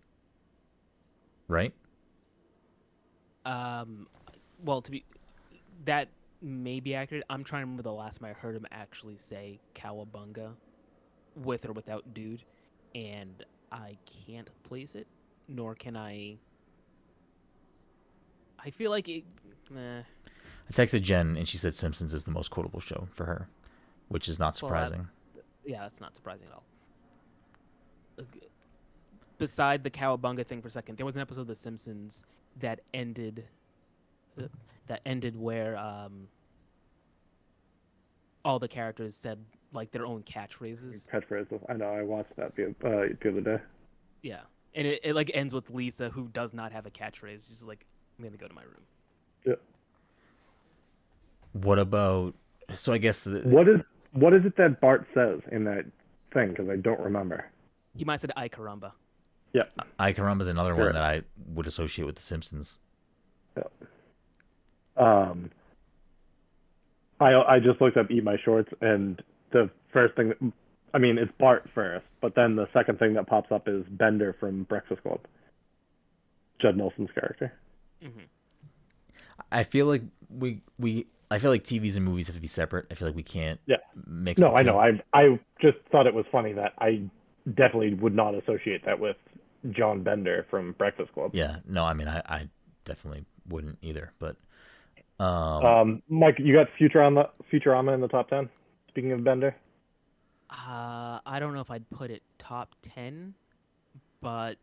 Right? Well, that may be accurate. I'm trying to remember the last time I heard him actually say Cowabunga with or without dude, and I can't place it, nor can I feel like it. I texted Jen and she said Simpsons is the most quotable show for her, which is not surprising. Yeah, that's not surprising at all. Beside the Cowabunga thing for a second, there was an episode of The Simpsons that ended where all the characters said like their own catchphrases. Catchphrases. I know. I watched that the other day. Yeah, and it like ends with Lisa, who does not have a catchphrase. She's just like, I'm gonna go to my room. Yeah. What about? So I guess what is it that Bart says in that thing? Because I don't remember. He might have said "Ay caramba." Yeah. Ay Caramba is another one that I would associate with The Simpsons. Yeah. I just looked up Eat My Shorts, and the first thing, I mean, it's Bart first, but then the second thing that pops up is Bender from Breakfast Club. Judd Nelson's character. Mm-hmm. I feel like I feel like TVs and movies have to be separate. I feel like we can't mix No, the I two. know. I just thought it was funny that I definitely would not associate that with John Bender from Breakfast Club. Yeah, no, I mean, I definitely wouldn't either. But Mike, you got Futurama in the top 10? Speaking of Bender? I don't know if I'd put it top 10, but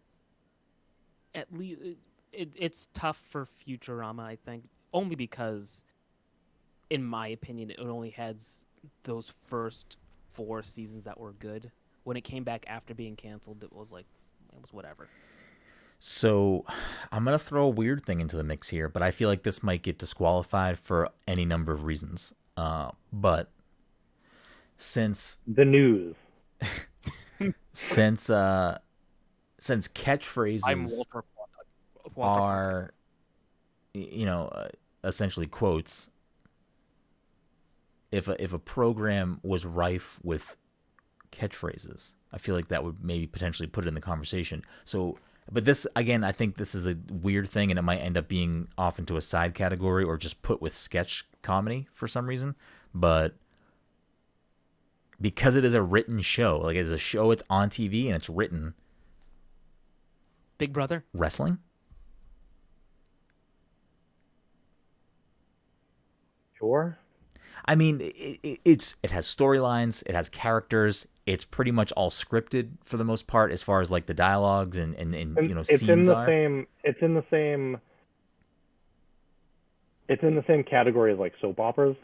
at least it's tough for Futurama, I think, only because, in my opinion, it only has those first 4 seasons that were good. When it came back after being canceled, it was whatever. so I'm gonna throw a weird thing into the mix here, but I feel like this might get disqualified for any number of reasons. But since The news. since catchphrases I'm Walter are, essentially quotes. If a program was rife with catchphrases, I feel like that would maybe potentially put it in the conversation. So, but this again, I think this is a weird thing, and it might end up being off into a side category or just put with sketch comedy for some reason. But because it is a written show, like it's a show, it's on TV and it's written. Big Brother? Wrestling? Sure. I mean, it has storylines, it has characters. It's pretty much all scripted for the most part, as far as like the dialogues and It's scenes in the are. same. It's in the same category as like soap operas.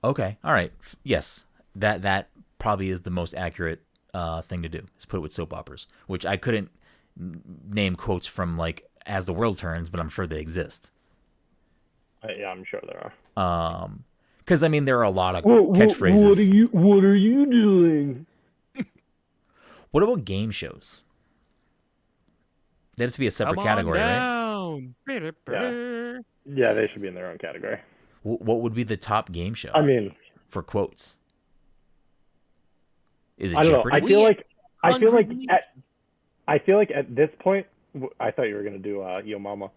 Okay, all right, yes, that probably is the most accurate thing to do, is put it with soap operas, which I couldn't name quotes from like As the World Turns, but I'm sure they exist. Yeah, I'm sure there are. Because I mean, there are a lot of catchphrases. What are you doing? What about game shows? That has to be a separate Come category, right? on down. Yeah, they should be in their own category. What would be the top game show? I mean, for quotes, is it I don't know. Jeopardy? I feel like at this point, I thought you were gonna do Yo Mama.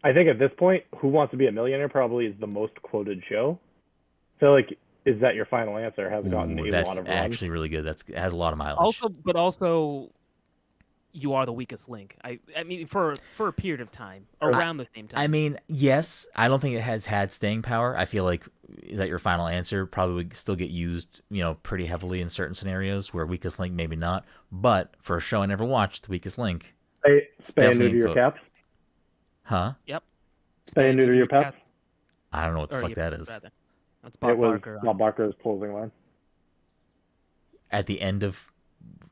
I think at this point, Who Wants to Be a Millionaire probably is the most quoted show. I feel like, is that your final answer? Has gotten a that's lot of run. actually really good. It has a lot of mileage. Also, You Are the Weakest Link. I mean, for a period of time, around the same time. I mean, yes, I don't think it has had staying power. I feel like, is that your final answer? Probably would still get used, pretty heavily in certain scenarios where Weakest Link maybe not. But for a show I never watched, Weakest Link. Stay and neuter your cats. Huh? Yep. Stay and neuter your pets. I don't know what the Or fuck your that pets, is. rather. That's Bob Barker. Bob Barker's closing line. At the end of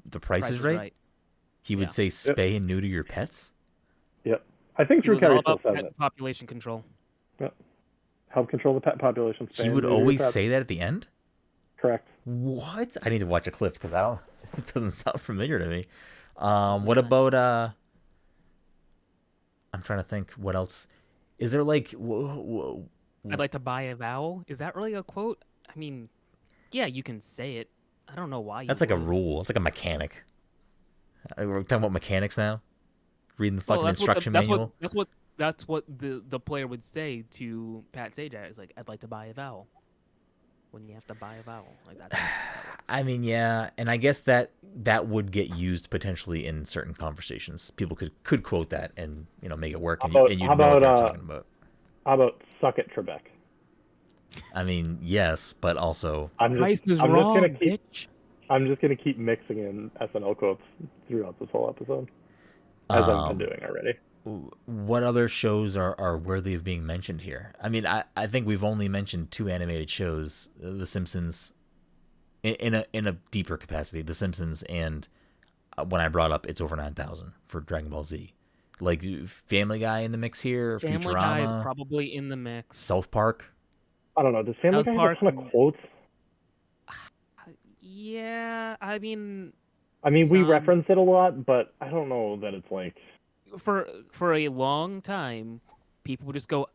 The Price is Right, he would say, "Spay and neuter your pets." Yep. I think He was Drew Carey all still about says pet it. population control. Yep. Help control the pet population. He would always say that at the end? Correct. What? I need to watch a clip because it doesn't sound familiar to me. What about I'm trying to think what else. Is there like I'd like to buy a vowel. Is that really a quote? I mean, yeah, you can say it. I don't know why. That's like a rule. It's like a mechanic. We're talking about mechanics now. Reading the fucking instruction manual. That's what the player would say to Pat Sajak. It's like, I'd like to buy a vowel. When you have to buy a vowel, like that's how it works. I mean, yeah, and I guess that would get used potentially in certain conversations. People could quote that and make it work, and you know what they're talking about. How about "Suck it, Trebek"? I mean, yes, but also I'm just gonna keep mixing in SNL quotes throughout this whole episode, as I've been doing already. what other shows are worthy of being mentioned here? I mean, I think we've only mentioned 2 animated shows: The Simpsons, in a deeper capacity, The Simpsons, and when I brought up It's Over 9,000 for Dragon Ball Z. Like Family Guy in the mix here, Family Guy is Futurama, probably in the mix. South Park. I don't know. Does Family South Guy have Park- a ton of quotes? Yeah, I mean, We some- reference it a lot, but I don't know that it's like. for a long time, people would just go,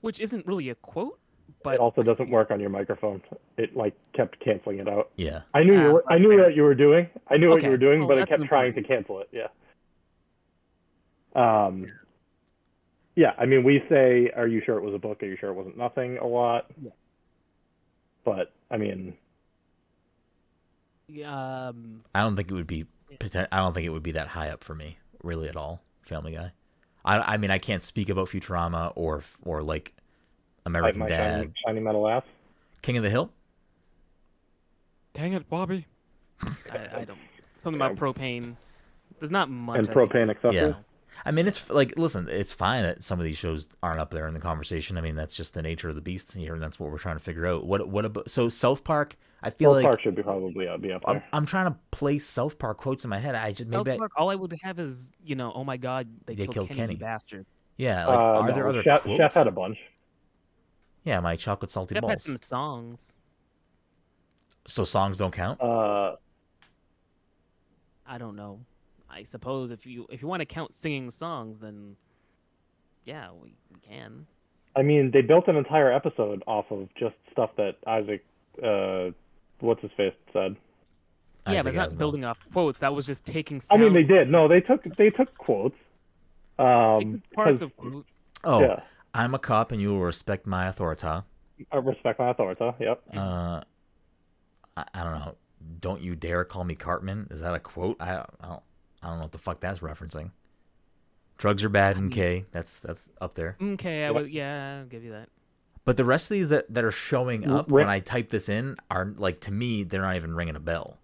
which isn't really a quote, but It also doesn't work on your microphone. It like kept canceling it out. Yeah. I knew you were. I knew what you were doing. I knew what you Okay. were doing, Oh, but it that's kept trying to important. cancel it. Yeah. Yeah. I mean, we say, "Are you sure it was a book? Are you sure it wasn't nothing?" A lot. Yeah. But I mean, I don't think it would be. I don't think it would be that high up for me, really, at all. Family Guy. I mean, I can't speak about Futurama or like American my Dad. shiny metal ass. King of the Hill. dang it, Bobby. I don't. Something about propane. There's not much. And I think. propane accessories. Yeah. I mean, it's like, listen, it's fine that some of these shows aren't up there in the conversation. I mean, that's just the nature of the beast here, and that's what we're trying to figure out. What about South Park? I feel South like Park should be up there. I'm trying to place South Park quotes in my head. I just South maybe Park, all I would have is, oh my God, they killed Kenny, Kenny. you bastards. yeah, like are there No, other Chef, quotes? Chef had a bunch. Yeah, my chocolate salty Jeff had balls. some songs. So songs don't count. I don't know. I suppose if you want to count singing songs, then yeah, we can. I mean, they built an entire episode off of just stuff that Isaac, what's his face, said. Yeah, Isaac but it's not Asimov. building off quotes. That was just taking. I mean, they sound did. No, they took quotes. parts 'cause- of quotes. Oh, yeah. I'm a cop, and you will respect my authority. I respect my authority. Yep. I don't know. Don't you dare call me Cartman. Is that a quote? I don't know what the fuck that's referencing. Drugs are bad in K. That's up there. Okay, Yep. I'll give you that. But the rest of these that are showing up Rick- when I type this in are, like, to me, they're not even ringing a bell.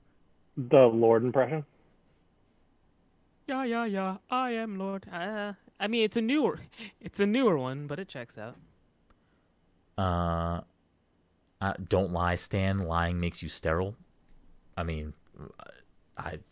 The Lord impression. Yeah, I am Lord. I mean, it's a newer one, but it checks out. Don't lie, Stan. Lying makes you sterile. I mean,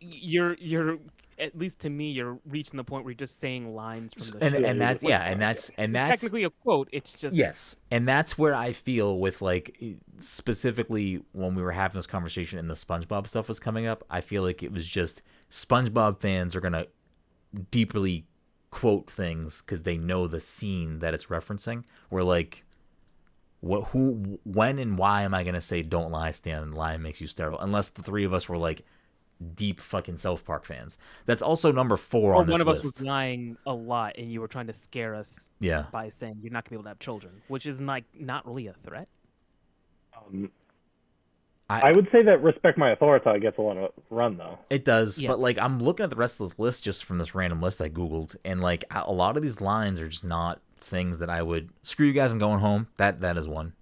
You're at least to me, you're reaching the point where you're just saying lines from the and show. and that's like, It's that's technically a quote. It's just yes, and that's where I feel with, like, specifically when we were having this conversation and the SpongeBob stuff was coming up, I feel like it was just SpongeBob fans are gonna deeply quote things because they know the scene that it's referencing. Where, like, when and why am I gonna say "Don't lie, Stan"? Lying makes you sterile. Unless the three of us were, like, deep fucking South Park fans. That's also number 4 or on this one of list. us was lying a lot, and you were trying to scare us Yeah. by saying you're not gonna be able to have children, which is not really a threat. I would say that respect my authority gets a lot of run though. It does, Yeah. but, like, I'm looking at the rest of this list just from this random list I googled, and, like, a lot of these lines are just not things that I would screw you guys. I'm going home. That is one.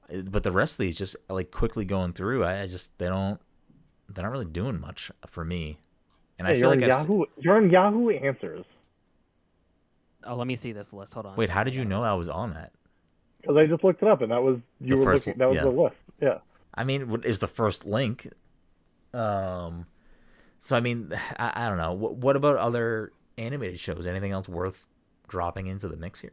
But the rest of these, just, like, quickly going through, they're not really doing much for me. And I feel like you're on Yahoo Answers Oh, let me see this list. Hold on. a wait, how second. did you know I was on that? because I just looked it up and that was The first- that was yeah. the list. Yeah. I mean, is the first link. So I mean, I don't know. What about other animated shows? Anything else worth dropping into the mix here?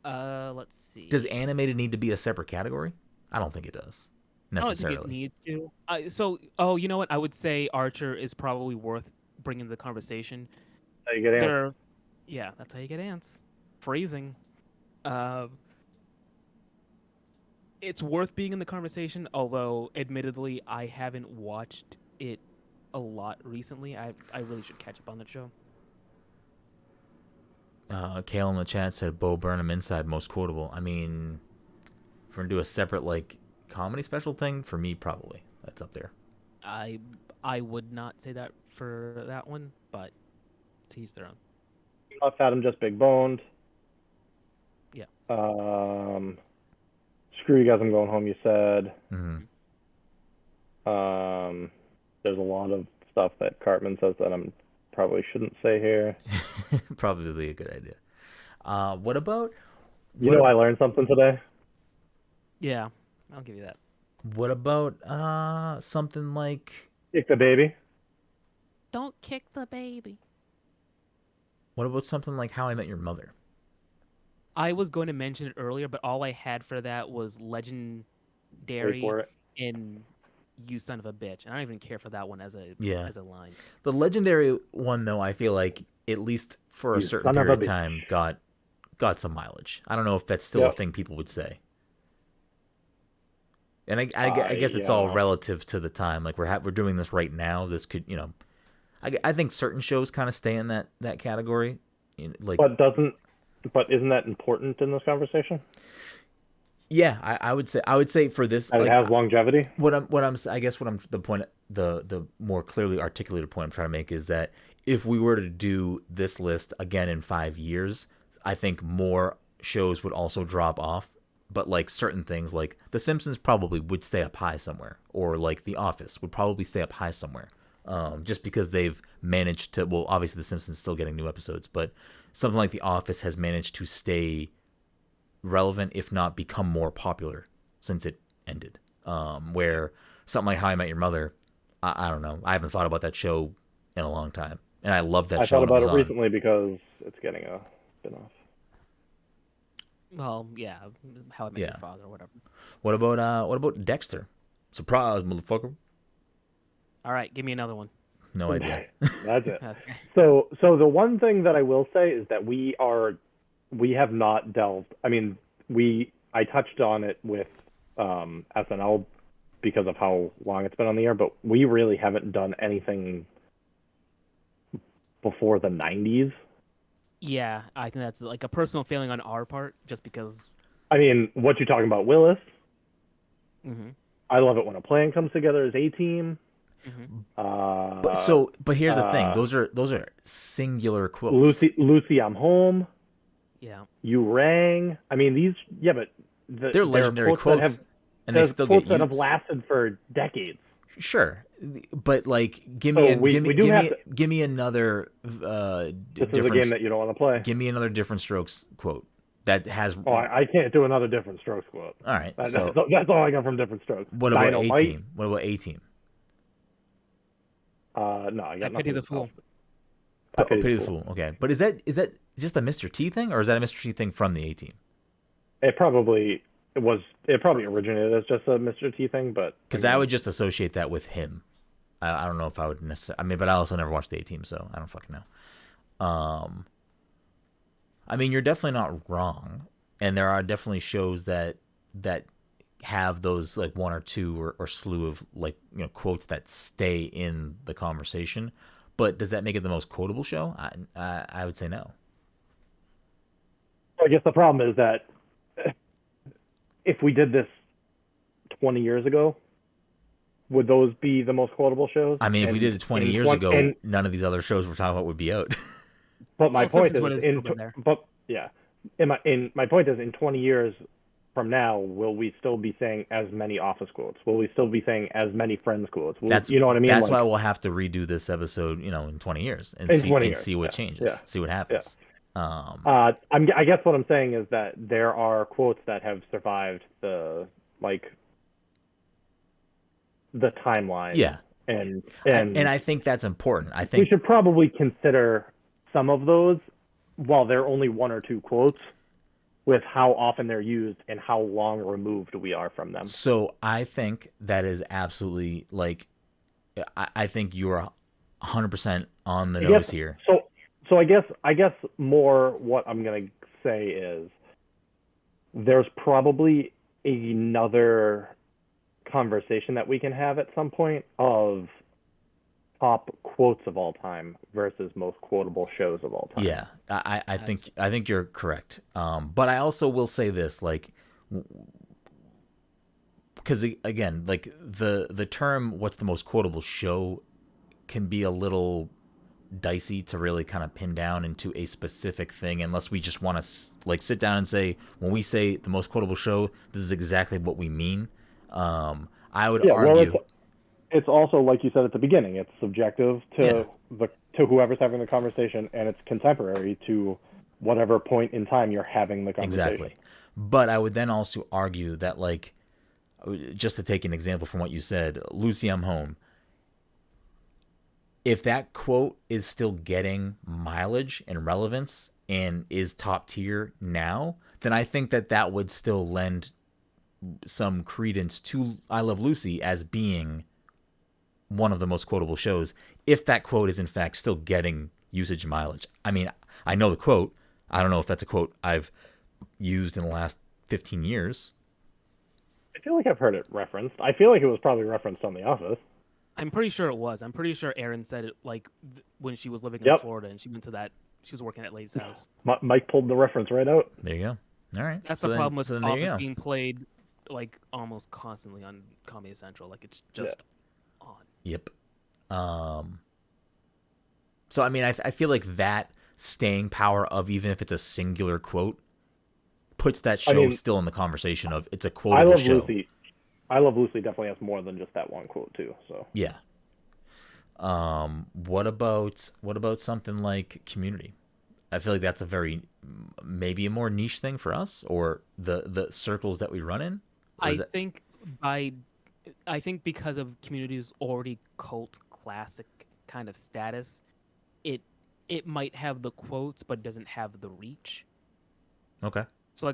Let's see. Does animated need to be a separate category? I don't think it does I don't necessarily. think it needs to. You know what? I would say Archer is probably worth bringing to the conversation. How you get in. Yeah, that's how you get ants. Phrasing. It's worth being in the conversation, although admittedly I haven't watched it a lot recently. I really should catch up on that show. Kale in the chat said Bo Burnham Inside most quotable. I mean, if we're gonna do a separate, like, comedy special thing, for me, probably that's up there. I would not say that for that one, but to each their own. Not fat, I'm just big boned. Yeah. Screw you guys, I'm going home. You said. Mm-hmm. there's a lot of stuff that Cartman says that I'm probably shouldn't say here. Probably a good idea. What about You know, I learned something today. Yeah, I'll give you that. what about something like Kick the baby. Don't kick the baby. what about something like How I Met Your Mother? I was going to mention it earlier, but all I had for that was Wait legendary for it. in You Son of a Bitch. And I don't even care for that one as a line. The legendary one, though, I feel like at least for a You certain son of a period of bitch. time got some mileage. I don't know if that's still a Yep. thing people would say. And I guess it's all relative to the time. Like we're doing this right now. This could, I think certain shows kind of stay in that category. Like, But isn't that important in this conversation? yeah, I would say for this, That like, it has longevity. The more clearly articulated point I'm trying to make is that if we were to do this list again in 5 years, I think more shows would also drop off. But like certain things, like The Simpsons probably would stay up high somewhere, or like The Office would probably stay up high somewhere, just because they've managed to. Well, obviously The Simpsons is still getting new episodes, but something like The Office has managed to stay relevant, if not become more popular since it ended. Where something like How I Met Your Mother, I don't know. I haven't thought about that show in a long time, and I love that I show. thought when about it was on. recently because it's getting a spin-off. Well, yeah, How I Met Your Father or whatever. What about Dexter? Surprise, motherfucker! All right, give me another one. No idea. That's it. Okay. So the one thing that I will say is that we have not delved. I mean, I touched on it with SNL because of how long it's been on the air, but we really haven't done anything before the 90s. Yeah, I think that's like a personal feeling on our part, just because. I mean, what you talking about, Willis? Mm-hmm. I love it when a plan comes together as a team. Mm-hmm. But here's the thing: those are singular quotes. Lucy, I'm home. Yeah. You rang. I mean, these. Yeah, but They're legendary quotes, and they still get quotes that have used. lasted for decades. Sure, but like, give So me another This different. is a game that you don't want to play. Give me another different strokes quote that has. Oh, I can't do another different strokes quote. All right, That's so all I got from different strokes. what about Dynamite. A-Team? What about A-Team? No, I got I pity nothing the fool. else. Oh, Pity the Fool. Okay, but is that just a Mr. T thing, or is that a Mr. T thing from the A-Team? It probably originated as just a Mr. T thing, but Because I would just associate that with him. I don't know if I would necessarily. I mean, but I also never watched the A-Team, so I don't fucking know. I mean, you're definitely not wrong, and there are definitely shows that have those like one or two or slew of like quotes that stay in the conversation. But does that make it the most quotable show? I would say no. I guess the problem is that if we did this 20 years ago, would those be the most quotable shows? I mean, if we did it 20 years ago, none of these other shows we're talking about would be out. But my point is, my point is, in 20 years from now, will we still be saying as many Office quotes? Will we still be saying as many Friends quotes? You know what I mean? That's why we'll have to redo this episode, in 20 years and see what changes, see what happens. Yeah. I guess what I'm saying is that there are quotes that have survived the timeline. Yeah. And I think that's important. I think we should probably consider some of those while they're only one or two quotes, with how often they're used and how long removed we are from them. So I think that is absolutely I think you're 100% on the nose here. So I guess more what I'm gonna say is there's probably another conversation that we can have at some point of top quotes of all time versus most quotable shows of all time. Yeah, I think you're correct. But I also will say this, because again, like the term "what's the most quotable show" can be a little dicey to really kind of pin down into a specific thing, unless we just want to sit down and say, when we say the most quotable show, this is exactly what we mean. I would argue. it's also, like you said at the beginning, it's subjective to Yeah. to whoever's having the conversation, and it's contemporary to whatever point in time you're having the conversation. Exactly. But I would then also argue that, like, just to take an example from what you said, Lucy, I'm home. If that quote is still getting mileage and relevance and is top tier now, then I think that that would still lend some credence to I Love Lucy as being one of the most quotable shows, if that quote is in fact still getting usage mileage. I mean, I know the quote. I don't know if that's a quote I've used in the last 15 years. I feel like I've heard it referenced. I feel like it was probably referenced on The Office. I'm pretty sure it was. I'm pretty sure Erin said it like when she was living in Yep. Florida and she went to that. She was working at Lady's house. Mike pulled the reference right out. There you go. All right. That's So the then- problem with so then there you Office go. being played like almost constantly on Comedy Central. Like it's just on. Yep. So I mean, I feel like that staying power of even if it's a singular quote puts that show still in the conversation of it's a quotable show. I Love Lucy definitely has more than just that one quote too. So Yeah. What about something like Community? I feel like that's a very maybe a more niche thing for us or the circles that we run in. I think because of Community's already cult classic kind of status, it might have the quotes but doesn't have the reach. Okay. So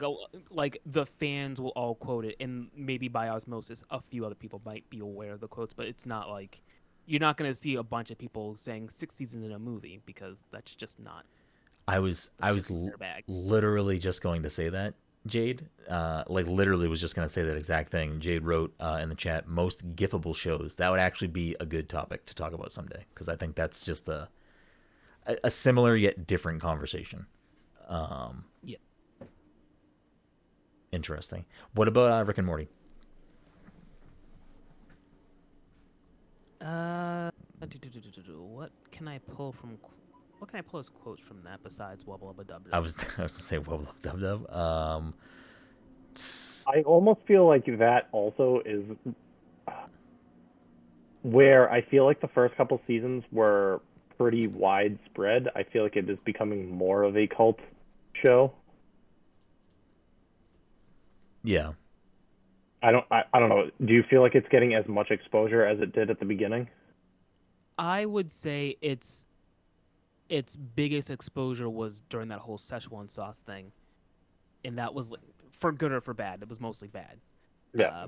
like the fans will all quote it, and maybe by osmosis, a few other people might be aware of the quotes, but it's not like you're not going to see a bunch of people saying 6 seasons in a movie because that's just not. I was their bag. literally just going to say that, Jade. Like literally was just going to say that exact thing. Jade wrote in the chat, most gifable shows. That would actually be a good topic to talk about someday because I think that's just a similar yet different conversation. Yeah. Interesting. What about Rick and Morty? What can I pull from? What can I pull as quotes from that besides "Wubba Lubba Dub Dub"? I was gonna say Wubba Lubba Dub Dub. I almost feel like that also is where I feel like the first couple seasons were pretty widespread. I feel like it is becoming more of a cult show. Yeah. I don't know. Do you feel like it's getting as much exposure as it did at the beginning? I would say its biggest exposure was during that whole Szechuan sauce thing, and that was for good or for bad. It was mostly bad. Yeah.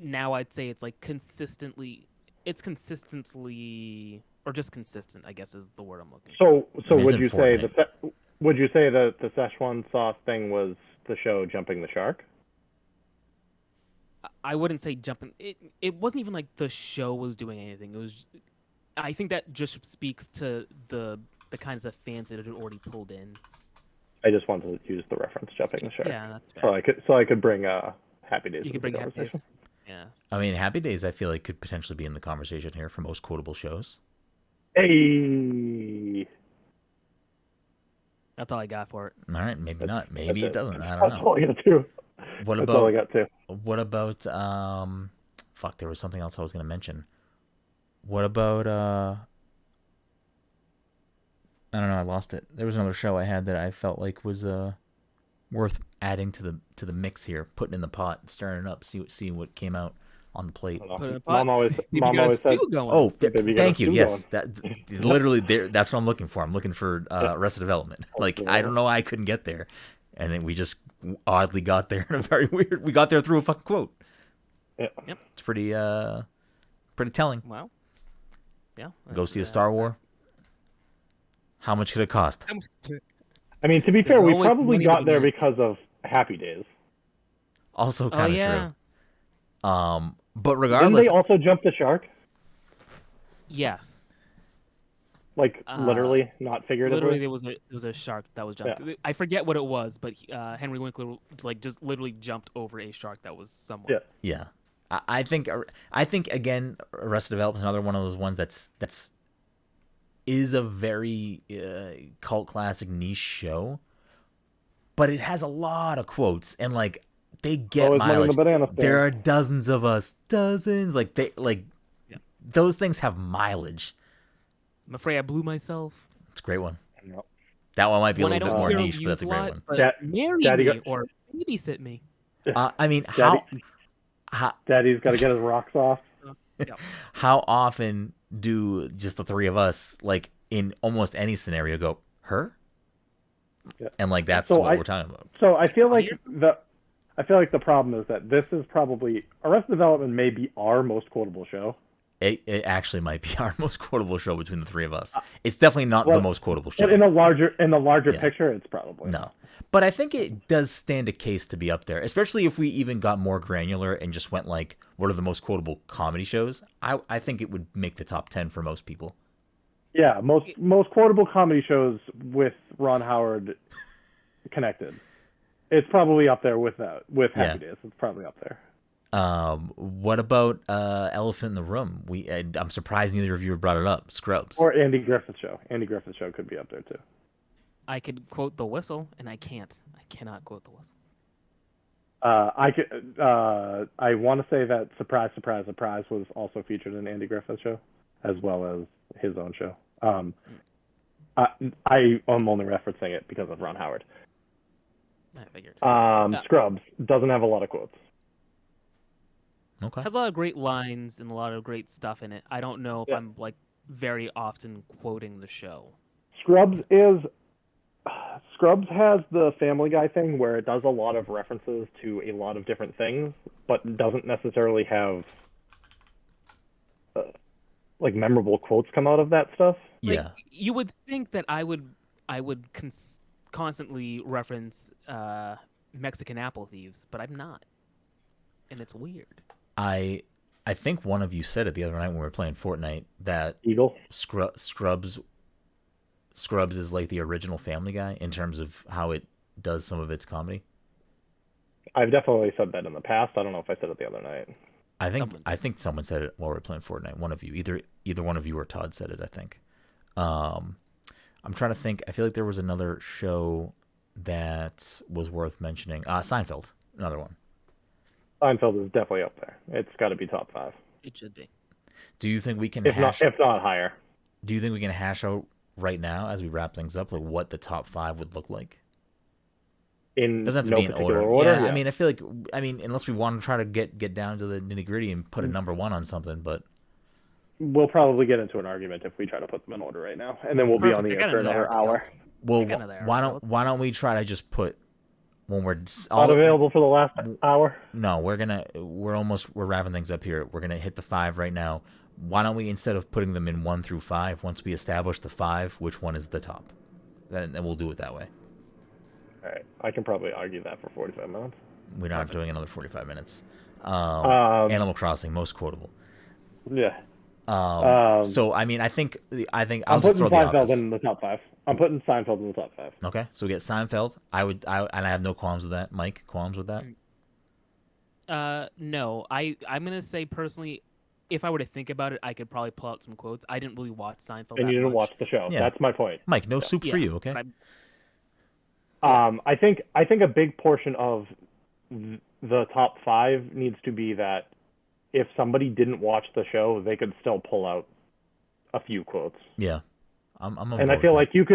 Now I'd say it's like consistently, or just consistent, I guess is the word I'm looking for. So It would isn't you say Fortnite. would you say that the Szechuan sauce thing was the show Jumping the Shark? I wouldn't say jumping. It wasn't even like the show was doing anything. It was. I think that just speaks to the kinds of fans that it had already pulled in. I just wanted to use the reference Jumping the Shark. Yeah, that's fair. So I could bring Happy Days. You into could bring the Happy Days. conversation. Yeah. I mean, Happy Days, I feel like could potentially be in the conversation here for most quotable shows. Hey. That's all I got for it. All right, maybe not. Maybe That's it doesn't. I That's don't know. all I got too. What That's all I about got too. what about fuck, there was something else I was going to mention. What about I don't know, I lost it. There was another show I had that I felt like was worth adding to the mix here, putting in the pot, stirring it up, see what came out on the plate. I don't know. Put it in a pot. Mom always Maybe you got a said, stew going. Oh, Maybe you got thank a you. stew Yes, going. that literally that's what I'm looking for. I'm looking for Arrested Development. Like I don't know why I couldn't get there, and then we just oddly got there in a very weird. We got there through a fucking quote. Yeah. Yep. It's pretty telling. Wow. Yeah. Go see a Star Wars. How much could it cost? I mean, to be There's fair, we always probably money to got be there made. because of Happy Days. Also Oh kind of yeah. true. But Didn't regardless, they also jump the shark? Yes. Like literally, not figuratively. Literally, there was a shark that was jumped. Yeah. I forget what it was, but Henry Winkler like just literally jumped over a shark that was somewhere. Yeah. yeah, I think again, Arrested Development is another one of those ones that's is a very cult classic niche show, but it has a lot of quotes and like they get Always money in mileage. the banana stand. There are dozens of us, like they like Yeah. those things have mileage. I'm afraid I blew myself. It's a great one. Yep. That one might be One a I little bit don't more hear niche, but that's used a a great lot, one. but Dad- marry Daddy me got- or babysit me. I mean, Daddy, how Daddy's got to get his rocks off. Yeah. how often do just the three of us, like in almost any scenario, go her? Yeah. And like that's So what I- we're talking about. So I feel like Here's- the problem is that this is probably Arrested Development may be our most quotable show. It actually might be our most quotable show between the three of us. It's definitely not the well, most quotable show. But in the larger Yeah. picture, it's probably No. But I think it does stand a case to be up there, especially if we even got more granular and just went like, what are the most quotable comedy shows? I think it would make the top 10 for most people. Yeah, most quotable comedy shows with Ron Howard connected. It's probably up there with that. With Happy Days, it's probably up there. What about Elephant in the Room? I'm surprised neither of you have brought it up. Scrubs. Or Andy Griffith's show. Andy Griffith's show could be up there too. I could quote The Whistle, and I can't. I cannot quote The Whistle. I want to say that Surprise, Surprise, Surprise was also featured in Andy Griffith's show, as well as his own show. I am only referencing it because of Ron Howard. I figured. Scrubs doesn't have a lot of quotes. Okay. Has a lot of great lines and a lot of great stuff in it. I don't know if I'm like very often quoting the show. Scrubs has the Family Guy thing where it does a lot of references to a lot of different things, but doesn't necessarily have like memorable quotes come out of that stuff. Like, Yeah. you would think that I would constantly reference Mexican apple thieves, but I'm not, and it's weird. I think one of you said it the other night when we were playing Fortnite that Eagle. Scrubs is like the original Family Guy in terms of how it does some of its comedy. I've definitely said that in the past. I don't know if I said it the other night. I think someone said it while we were playing Fortnite. One of you, either one of you or Todd said it. I think. I'm trying to think. I feel like there was another show that was worth mentioning. Seinfeld, another one. Seinfeld is definitely up there. It's got to be top 5, It should be. Do you think we can if not higher. Do you think we can hash out right now as we wrap things up, like what the top 5 would look like? In Doesn't have to no be in particular order. order. Yeah, I mean, I feel like unless we want to try to get down to the nitty gritty and put a number 1 on something, but we'll probably get into an argument if we try to put them in order right now, and then we'll be on the Perfect. I air got for another another article. hour. well, I got another why article. don't why don't we try to just put when we're Not available for the last hour. No, we're wrapping things up here. We're gonna hit the 5 right now. Why don't we, instead of putting them in 1 through 5, once we establish the 5, which one is the top? Then we'll do it that way. All right, I can probably argue that for 45 minutes. We're not doing another 45 minutes. Animal Crossing, most quotable. Yeah. So I mean, I think I'll I'm just putting throw The Seinfeld Office. in the top 5. I'm putting Seinfeld in the top 5. Okay, so we get Seinfeld. And I have no qualms with that. Mike, qualms with that? No. I'm gonna say personally, if I were to think about it, I could probably pull out some quotes. I didn't really watch Seinfeld. And that you didn't much. watch the show. Yeah. That's my point. Mike, no soup for Yeah, you. Okay. but I think a big portion of the top 5 needs to be that if somebody didn't watch the show, they could still pull out a few quotes. Yeah. I'm on And I board feel with like you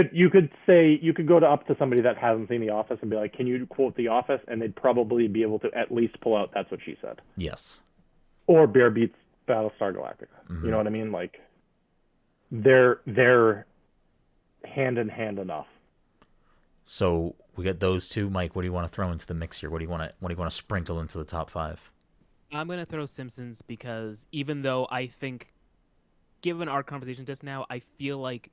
could go up to somebody that hasn't seen The Office and be like, "Can you quote The Office?" And they'd probably be able to at least pull out "That's what she said," that. Yes. or "Bear beats Battlestar Galactica." Mm-hmm. You know what I mean? Like, they're hand in hand enough. So we got those two. Mike, what do you want to throw into the mix here? What do you want to sprinkle into the top 5? I'm gonna throw Simpsons because even though I think, given our conversation just now, I feel like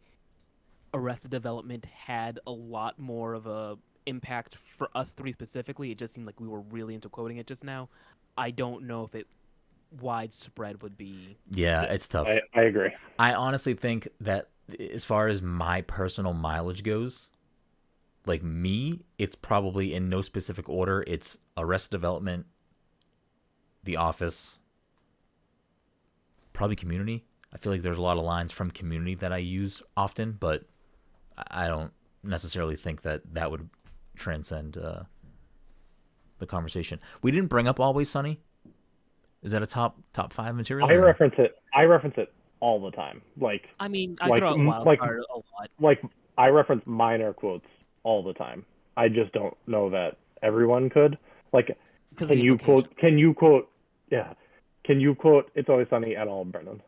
Arrested Development had a lot more of a impact for us 3 specifically. It just seemed like we were really into quoting it just now. I don't know if it widespread would be. Yeah, it's tough. I agree. I honestly think that as far as my personal mileage goes, like me, it's probably in no specific order. It's Arrested Development, The Office, probably Community. I feel like there's a lot of lines from Community that I use often, but I don't necessarily think that would transcend the conversation. We didn't bring up Always Sunny. Is that a top 5 material? I or no? reference it. I reference it all the time. I mean, I Like, throw out wild like, card a lot like, I reference minor quotes all the time. I just don't know that everyone could. Like, because of can the you implication. quote? Can you quote? Yeah. Can you quote "It's Always Sunny" at all, Brendan?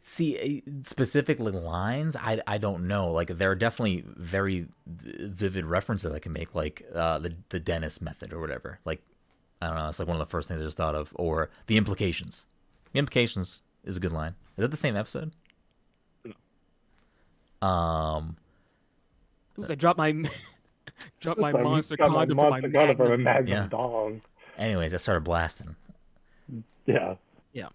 See, specifically lines, I don't know. Like there are definitely very vivid references I can make, like the dentist method or whatever. Like I don't know, it's like one of the first things I just thought of, or the implications. The implications is a good line. Is that the same episode? Oops, I dropped my dropped my I monster got my condom for my monster gun for my magnum. Magnum Yeah. dong. Anyways, I started blasting. Yeah. Yeah.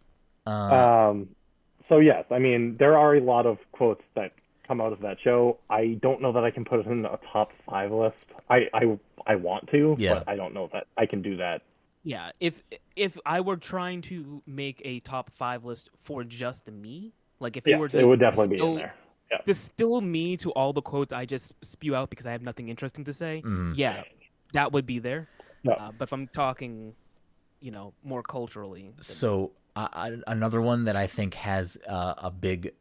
So yes, I mean there are a lot of quotes that come out of that show. I don't know that I can put it in a top 5 list. I want to, Yeah. but I don't know that I can do that. Yeah, if I were trying to make a top 5 list for just me, like if it Yeah, were to it would definitely be in there. Yeah. distill me to all the quotes I just spew out because I have nothing interesting to say, yeah, that would be there. No. But if I'm talking, more culturally, then So another one that I think has a big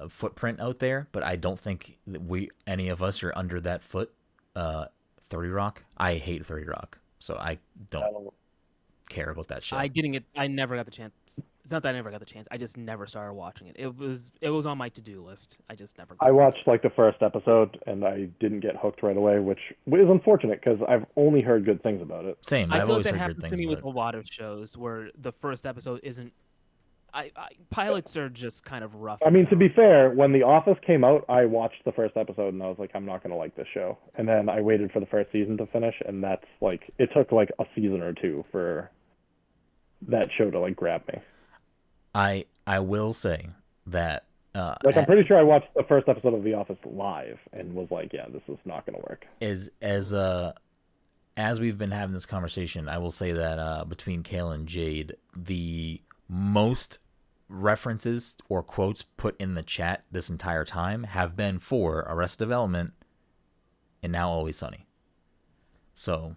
footprint out there, but I don't think that any of us are under that foot. 30 Rock. I hate 30 Rock, so I don't care about that show. I never got the chance. It's not that I never got the chance. I just never started watching it. It was on my to-do list. I just never got I around watched to it. like the first episode and I didn't get hooked right away, which is unfortunate because I've only heard good things about it. Same. I I've feel like always that heard good happens to things me with about a lot of shows where the first episode isn't. Pilots are just kind of rough. I mean, to be fair, when The Office came out, I watched the first episode and I was like, I'm not going to like this show. And then I waited for the first season to finish, and that's like, it took like a season or two for that show to like grab me. I will say that Like, I'm pretty sure I watched the first episode of The Office live and was like, yeah, this is not going to work. as we've been having this conversation, I will say that between Kale and Jade, the most references or quotes put in the chat this entire time have been for Arrested Development and Now Always Sunny. So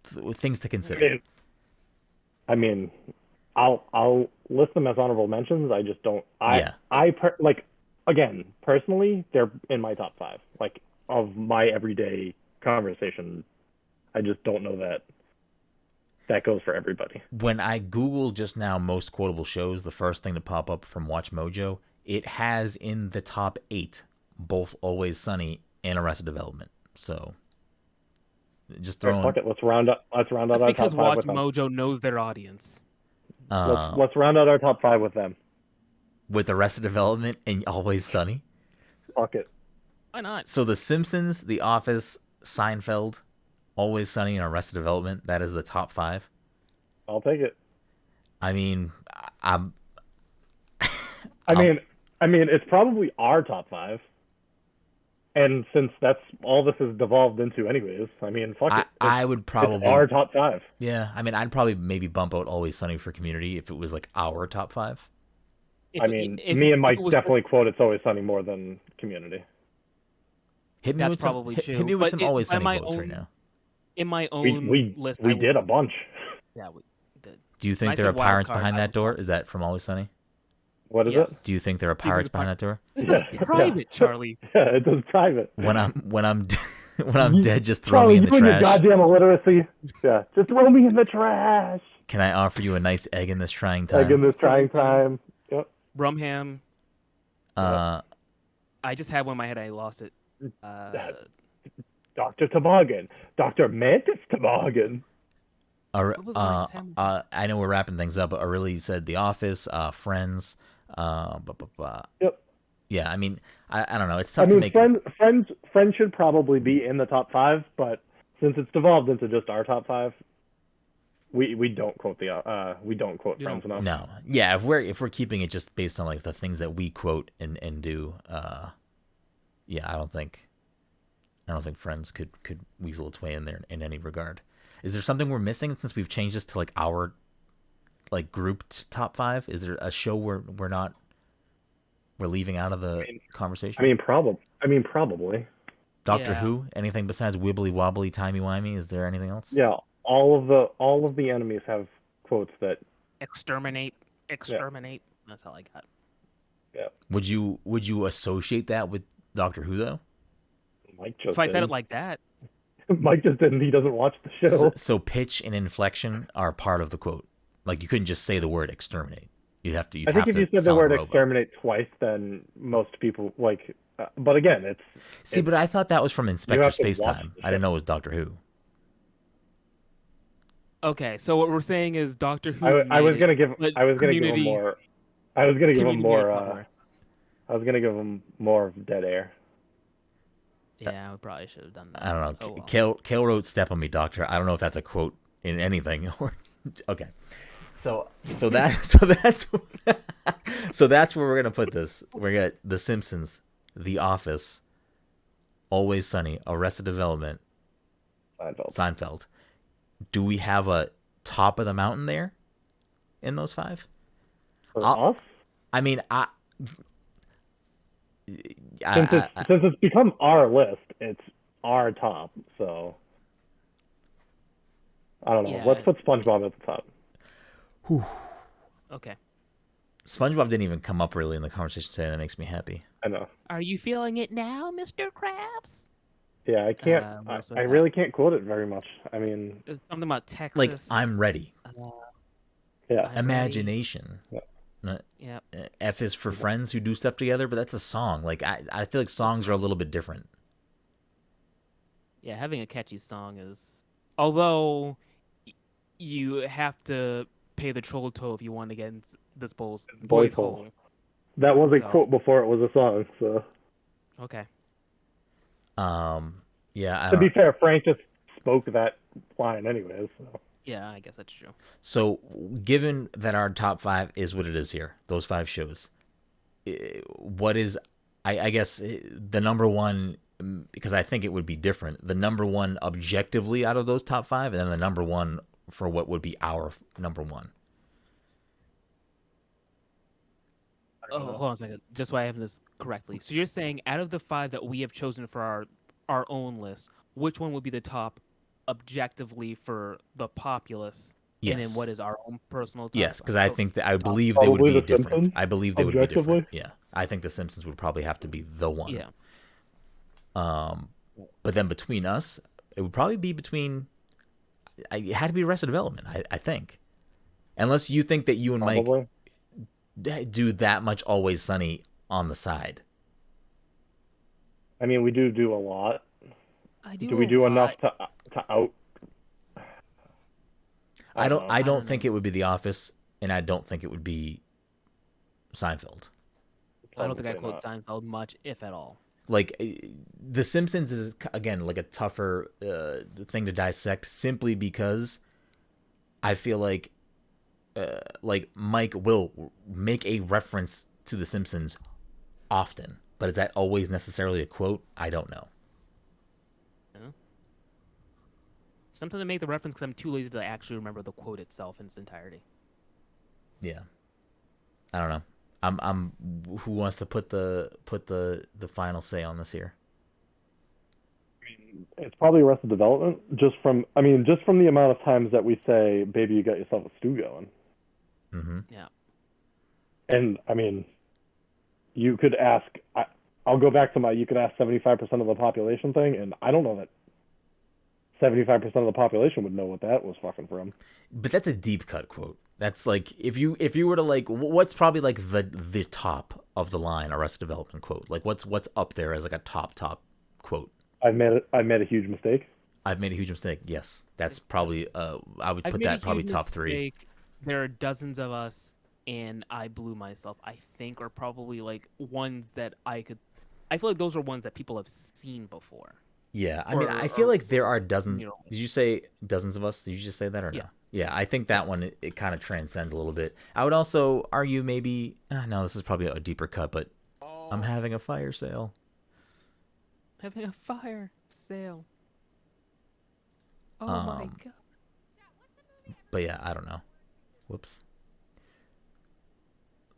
things to consider. I mean, I'll list them as honorable mentions. I just don't. Again, personally, they're in my top 5. Like, of my everyday conversation, I just don't know that goes for everybody. When I Googled just now most quotable shows, the first thing to pop up from Watch Mojo, it has in the top 8 both Always Sunny and Arrested Development. So just throwing. Fuck it. Let's round out That's our top 5 because Watch with them. Mojo knows their audience. Let's round out our top 5 with them. With Arrested Development and Always Sunny. Fuck it. Why not? So The Simpsons, The Office, Seinfeld, Always Sunny, and Arrested Development, that is the top 5. I'll take it. I mean, I mean, it's probably our top 5. And since that's all this has devolved into anyways, I mean, fuck it. I would probably... It's our top 5. Yeah, I mean, I'd probably maybe bump out Always Sunny for Community if it was like our top 5. Me and Mike definitely quote It's Always Sunny more than Community. Hit me That's with probably some, true. hit me with But some Always Sunny my quotes own- right now. In my own list, We did a bunch. Yeah, we did. Do you think I there are said wild pirates card, behind I that would door? call- Is that from Always Sunny? What is Yes. Do you think there are Do you think pirates the behind that door? This Yeah. is private, Charlie. it? Yeah, it does private. When I'm when I'm dead, just throw Charlie, me in the you and your trash. goddamn illiteracy. Yeah, just throw me in the trash. Can I offer you a nice egg in this trying time? Like in this trying time. Yep. Rumham. I just had one in my head. I lost it. Dr. Toboggan. Dr. Mantis Toboggan. What was the last time? I know we're wrapping things up, but I really said The Office, Friends. Yep. Yeah, I mean, I don't know. It's tough I to mean, make. Friends should probably be in the top 5, but since it's devolved into just our top 5, we don't quote Friends enough. No, yeah. If we're keeping it just based on like the things that we quote and do, yeah, I don't think Friends could weasel its way in there in any regard. Is there something we're missing since we've changed this to like our like grouped top 5? Is there a show we're leaving out of the conversation? I mean, probably. Doctor Yeah. Who? Anything besides wibbly wobbly, timey wimey? Is there anything else? Yeah, all of the enemies have quotes that. Exterminate. That's all I got. Yeah. Would you associate that with Doctor Who though? Mike just If I said did. it like that, Mike just didn't. He doesn't watch the show. So pitch and inflection are part of the quote. Like you couldn't just say the word exterminate. You'd have to. I think if you said the sound word like a robot. exterminate twice, then most people like. But again, it's. See, but I thought that was from Inspector have to watch Spacetime. the I didn't show. know it was Doctor Who. okay. So what we're saying is Doctor Who. I was made gonna it, give. but I was gonna give him community- more. I was gonna give him community made it more. popular. I was gonna give him more of dead air. Yeah, we probably should have done that. I don't know. Oh, well. Kale wrote "Step on Me, Doctor." I don't know if that's a quote in anything or okay. So that's so that's where we're gonna put this. We're gonna The Simpsons, The Office, Always Sunny, Arrested Development, Seinfeld. Do we have a top of the mountain there in those five? For I'll- us, I mean, since it's become our list, it's our top. So I don't know. Yeah. Let's put SpongeBob at the top. Okay. SpongeBob didn't even come up really in the conversation today. That makes me happy. I know. Are you feeling it now, Mr. Krabs? Yeah, I can't. what else was I that? really can't quote it very much. I mean, It's something about Texas. Like I'm ready. yeah. I'm Imagination. Yeah. Yeah. F is for friends who do stuff together, but that's a song. Like I feel like songs are a little bit different. Yeah, having a catchy song is. Although you have to pay the troll toll if you want to get into this boy's Boy's hole. hole. That was a So- quote before it was a song. So Okay. Yeah. I to don't be know. fair, Frank just spoke that line anyways. So. Yeah, I guess that's true. So given that our top five is what it is here, those five shows, what is I guess the number one, because I think it would be different. The number one objectively out of those top five, and then the number one for what would be our number one. Oh, hold on a second. Just so I have this correctly. So you're saying out of the five that we have chosen for our own list, which one would be the top objectively for the populace? And Yes. then what is our own personal top? Yes, because I Okay. think that I believe they would Probably be The different. Simpsons, I believe they would be different. objectively? Yeah, I think The Simpsons would probably have to be the one. Yeah. But then between us, it would probably be between. It had to be Arrested Development, I think, unless you think that you and Probably. Mike do that much Always Sunny on the side. I mean, we do a lot. I Do we do enough to out? I don't know. think it would be The Office, and I don't think it would be Seinfeld. I don't think I Probably quote Seinfeld much, if at all. Like The Simpsons is again like a tougher thing to dissect, simply because I feel like Mike will make a reference to The Simpsons often, but is that always necessarily a quote? I don't know. Sometimes I make the reference because I'm too lazy to actually remember the quote itself in its entirety. Yeah, I don't know. I'm who wants to put the final say on this here? It's probably Arrested Development, just from the amount of times that we say, "Baby, you got yourself a stew going." Mm-hmm. Yeah. And I mean, you could ask. I'll go back to you could ask 75% of the population thing, and I don't know that 75% of the population would know what that was fucking from. But that's a deep cut quote. That's like if you were to like, what's probably like the top of the line Arrested Development quote? Like what's up there as like a top quote? I made a huge mistake. I've made a huge mistake. Yes, that's probably. I would put that probably top three. There are dozens of us, and I blew myself. I think are probably like ones that I feel like those are ones that people have seen before. Yeah, I mean, I feel like there are dozens. You know. Did you say dozens of us? Did you just say that or no? Yeah. Yeah, I think that one it kind of transcends a little bit. I would also argue maybe. No, this is probably a deeper cut, but I'm having a fire sale. Having a fire sale. Oh my god. But yeah, I don't know. Whoops.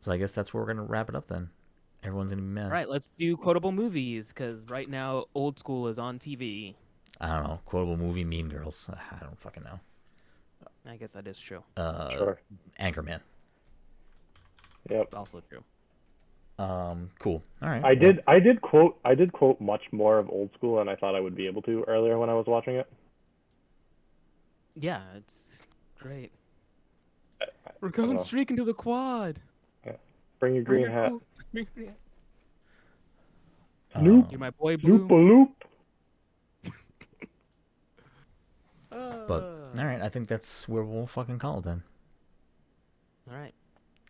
So I guess that's where we're gonna wrap it up then. Everyone's gonna be mad. Right, let's do quotable movies because right now Old School is on TV. I don't know. Quotable movie, Mean Girls. I don't fucking know. I guess that is true. Sure. Anchorman. Yep. Also true. Cool. All right. I did quote much more of old school than I thought I would be able to earlier when I was watching it. Yeah, it's great. We're I don't going know. streaking to the quad. Bring your Bring green hat. cool- bring your- Snoop. You're my boy Blue. Loop. But all right, I think that's where we'll fucking call it then. All right.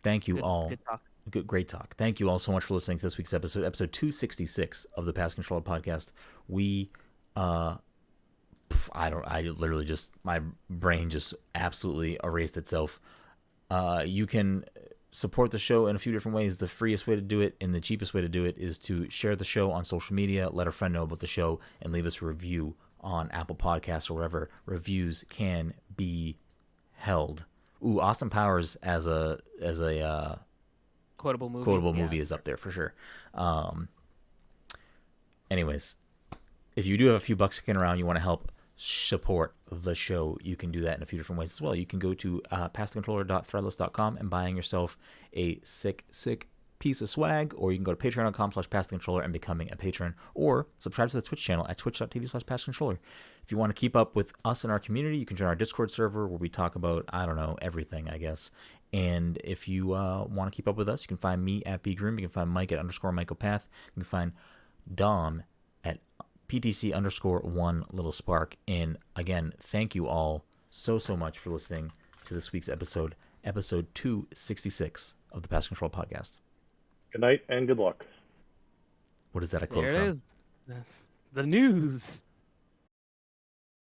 Thank you all. Good talk. Great talk. Thank you all so much for listening to this week's episode 266 of the Pass Controller Podcast. We, I literally just, my brain just absolutely erased itself. You can support the show in a few different ways. The freest way to do it and the cheapest way to do it is to share the show on social media, let a friend know about the show, and leave us a review on Apple Podcasts or wherever reviews can be held. Ooh, Austin Powers as a Quotable movie. Quotable movie is up there for sure. Anyways, if you do have a few bucks kicking around, you want to help support the show, you can do that in a few different ways as well. You can go to passthecontroller.threadless.com and buying yourself a sick piece of swag, or you can go to patreon.com/passthecontroller and becoming a patron, or subscribe to the Twitch channel at twitch.tv/passcontroller. If you want to keep up with us in our community, you can join our Discord server where we talk about, I don't know, everything, I guess. And if you want to keep up with us, you can find me at bgroom. You can find Mike at _MichaelPath. You can find Dom at PTC_1LittleSpark. And again, thank you all so much for listening to this week's episode 266 of the Pass Control Podcast. Good night and good luck. What is that a quote There from? it is. That's the news.